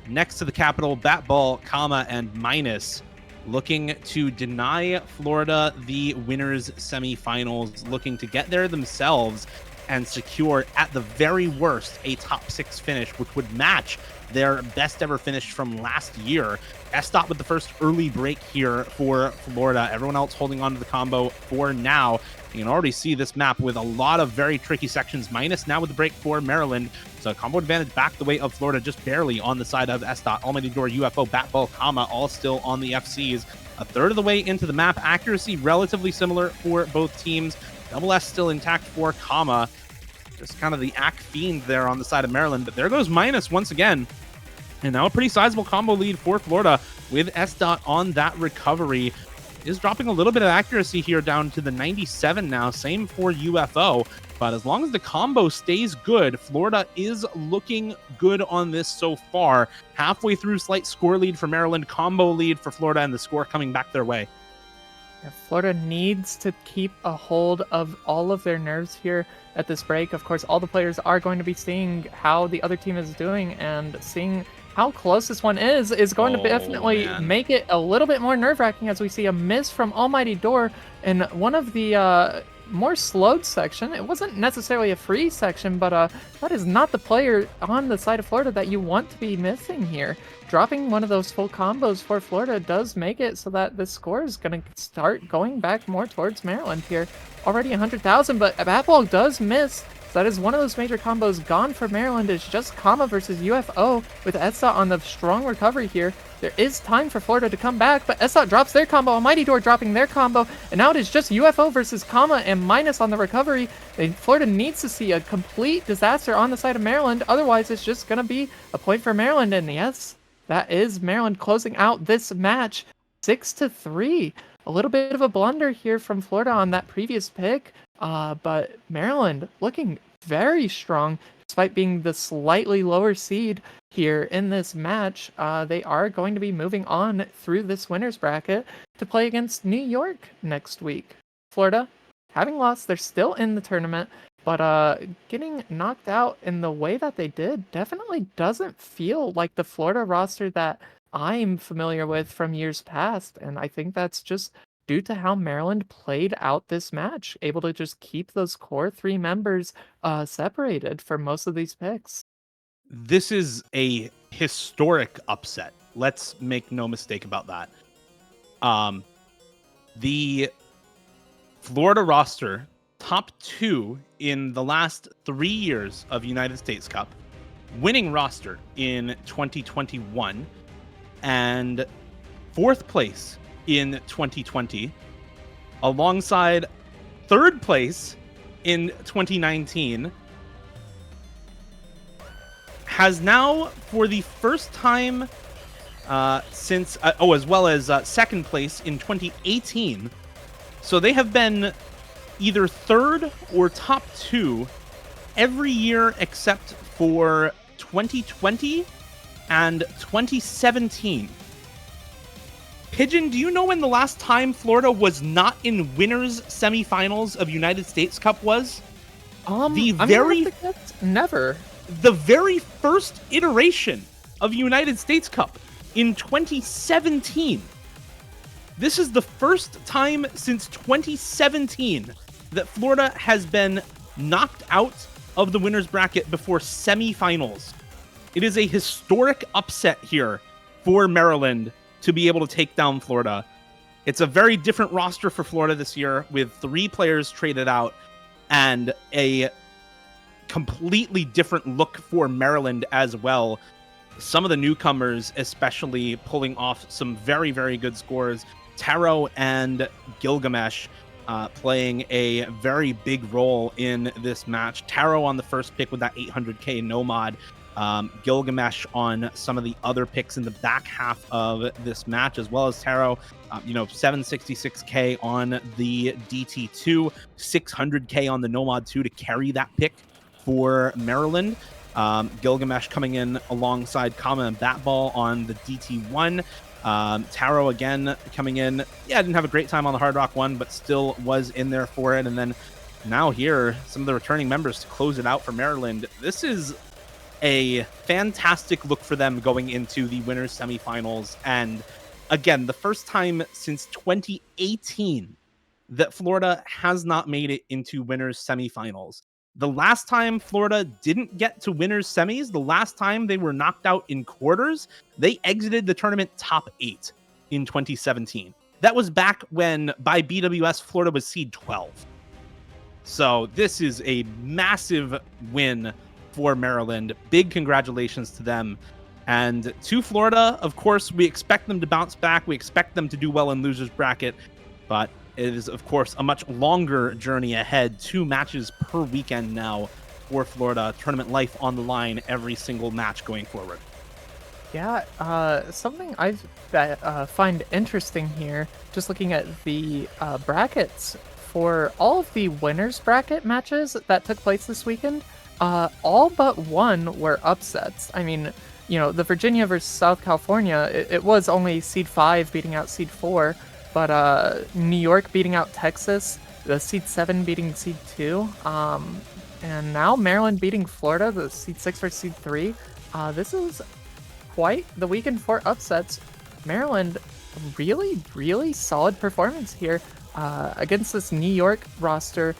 next to the capital, Batball, Comma, and Minus, looking to deny Florida the winners semifinals, looking to get there themselves and secure, at the very worst, a top 6 finish, which would match their best ever finish from last year. S-Dot with the first early break here for Florida. Everyone else holding on to the combo for now. You can already see this map with a lot of very tricky sections. Minus now with the break for Maryland. So combo advantage back the way of Florida, just barely on the side of S-Dot. Almighty Door, UFO, Batball, Comma, all still on the FCs. A third of the way into the map. Accuracy relatively similar for both teams. Double S still intact for Comma. just kind of the Ack Fiend there on the side of Maryland. But there goes Minus once again. And now a pretty sizable combo lead for Florida with S-Dot on that recovery. Is dropping a little bit of accuracy here down to the 97 now. Same for UFO. But as long as the combo stays good, Florida is looking good on this so far. Halfway through, slight score lead for Maryland, combo lead for Florida, and the score coming back their way. Yeah, Florida needs to keep a hold of all of their nerves here at this break. Of course, all the players are going to be seeing how the other team is doing, and seeing how close this one is going to definitely make it a little bit more nerve-wracking, as we see a miss from Almighty Door in one of the more slowed section. It wasn't necessarily a free section, but that is not the player on the side of Florida that you want to be missing here. Dropping one of those full combos for Florida does make it so that the score is going to start going back more towards Maryland here. Already 100,000, but Batball does miss. So that is one of those major combos gone for Maryland. It's just Kama versus UFO with S-Dot on the strong recovery here. There is time for Florida to come back, but S-Dot drops their combo, Almighty Door dropping their combo, and now it is just UFO versus Kama and Minus on the recovery. Florida needs to see a complete disaster on the side of Maryland, otherwise it's just going to be a point for Maryland, and yes, that is Maryland closing out this match 6-3. A little bit of a blunder here from Florida on that previous pick. But Maryland looking very strong despite being the slightly lower seed here in this match. They are going to be moving on through this winners bracket to play against New York next week. Florida, having lost, they're still in the tournament, but getting knocked out in the way that they did definitely doesn't feel like the Florida roster that I'm familiar with from years past, and I think that's just due to how Maryland played out this match, able to just keep those core three members separated for most of these picks. This is a historic upset. Let's make no mistake about that. The Florida roster, top 2 in the last 3 years of United States Cup, winning roster in 2021, and 4th place in 2020, alongside 3rd place in 2019, has now, for the first time since, as well as 2nd place in 2018. So they have been either 3rd or top 2 every year except for 2020 and 2017. Pigeon, do you know when the last time Florida was not in winners semifinals of United States Cup was? Never. The very first iteration of United States Cup in 2017. This is the first time since 2017 that Florida has been knocked out of the winners bracket before semifinals. It is a historic upset here for Maryland to be able to take down Florida. It's a very different roster for Florida this year, with 3 players traded out and a completely different look for Maryland as well. Some of the newcomers especially pulling off some very, very good scores. Taro and Gilgamesh playing a very big role in this match. Taro on the first pick with that 800k Nomad. Gilgamesh on some of the other picks in the back half of this match, as well as Taro, 766k on the DT2, 600k on the Nomad 2 to carry that pick for Maryland. Gilgamesh coming in alongside Kama and Batball on the DT1. Taro again coming in. Yeah, didn't have a great time on the Hard Rock 1, but still was in there for it. And then now here, some of the returning members to close it out for Maryland. This is a fantastic look for them going into the winners semifinals. And again, the first time since 2018 that Florida has not made it into winners semifinals. The last time Florida didn't get to winners semis, the last time they were knocked out in quarters, they exited the tournament top 8 in 2017. That was back when, by BWS, Florida was seed 12. So this is a massive win for Maryland. Big congratulations to them. And to Florida, of course, we expect them to bounce back. We expect them to do well in losers bracket, but it is, of course, a much longer journey ahead. 2 matches per weekend now for Florida, tournament life on the line every single match going forward. Yeah, something I find interesting here, just looking at the brackets for all of the winners bracket matches that took place this weekend, all but one were upsets. I mean, the Virginia versus South California, it was only seed 5 beating out seed 4, but New York beating out Texas, the seed 7 beating seed 2, and now Maryland beating Florida, the seed 6 versus seed 3. This is quite the weekend for upsets. Maryland, really, really solid performance here against this New York roster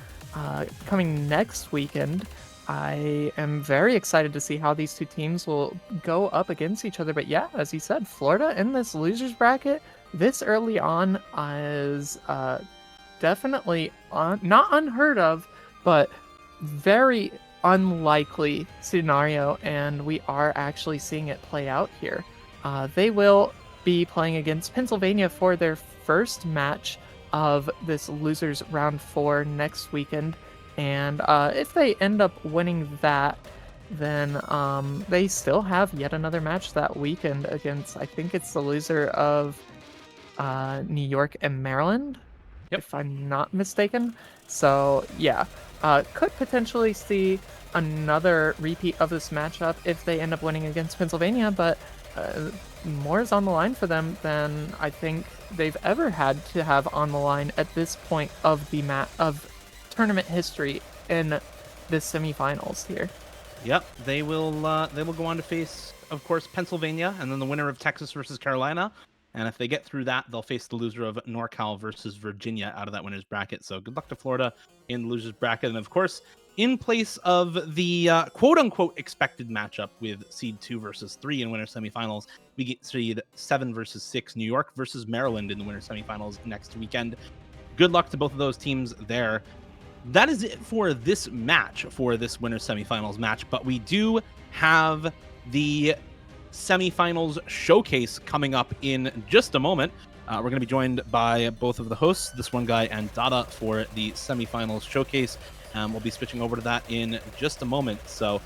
coming next weekend. I am very excited to see how these two teams will go up against each other. But yeah, as you said, Florida in this losers bracket this early on is definitely not unheard of, but very unlikely scenario, and we are actually seeing it play out here. They will be playing against Pennsylvania for their first match of this losers round 4 next weekend, and if they end up winning that, then they still have yet another match that weekend against, I think it's the loser of New York and Maryland, if I'm not mistaken. So yeah, could potentially see another repeat of this matchup if they end up winning against Pennsylvania, but more is on the line for them than I think they've ever had to have on the line at this point of the of tournament history in this semifinals here. Yep, they will go on to face, of course, Pennsylvania, and then the winner of Texas versus Carolina. And if they get through that, they'll face the loser of NorCal versus Virginia out of that winner's bracket. So good luck to Florida in the loser's bracket. And of course, in place of the quote-unquote expected matchup with seed 2 versus 3 in winner semifinals, we get seed 7 versus 6, New York versus Maryland in the winner semifinals next weekend. Good luck to both of those teams there. That is it for this match, for this winner semifinals match. But we do have the semifinals showcase coming up in just a moment. We're going to be joined by both of the hosts, this one guy and Dada, for the semifinals showcase. We'll be switching over to that in just a moment. So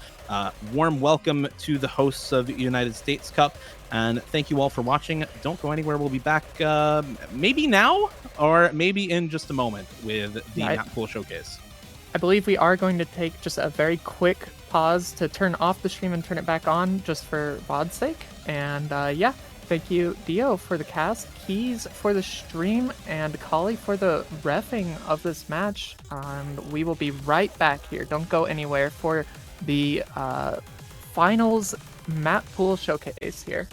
warm welcome to the hosts of United States Cup, and thank you all for watching. Don't go anywhere. We'll be back maybe now or maybe in just a moment with the map pool showcase. I believe we are going to take just a very quick pause to turn off the stream and turn it back on just for VOD's sake. And yeah, thank you, Dio, for the cast, Keys for the stream, and Kali for the reffing of this match. We will be right back here. Don't go anywhere for the finals map pool showcase here.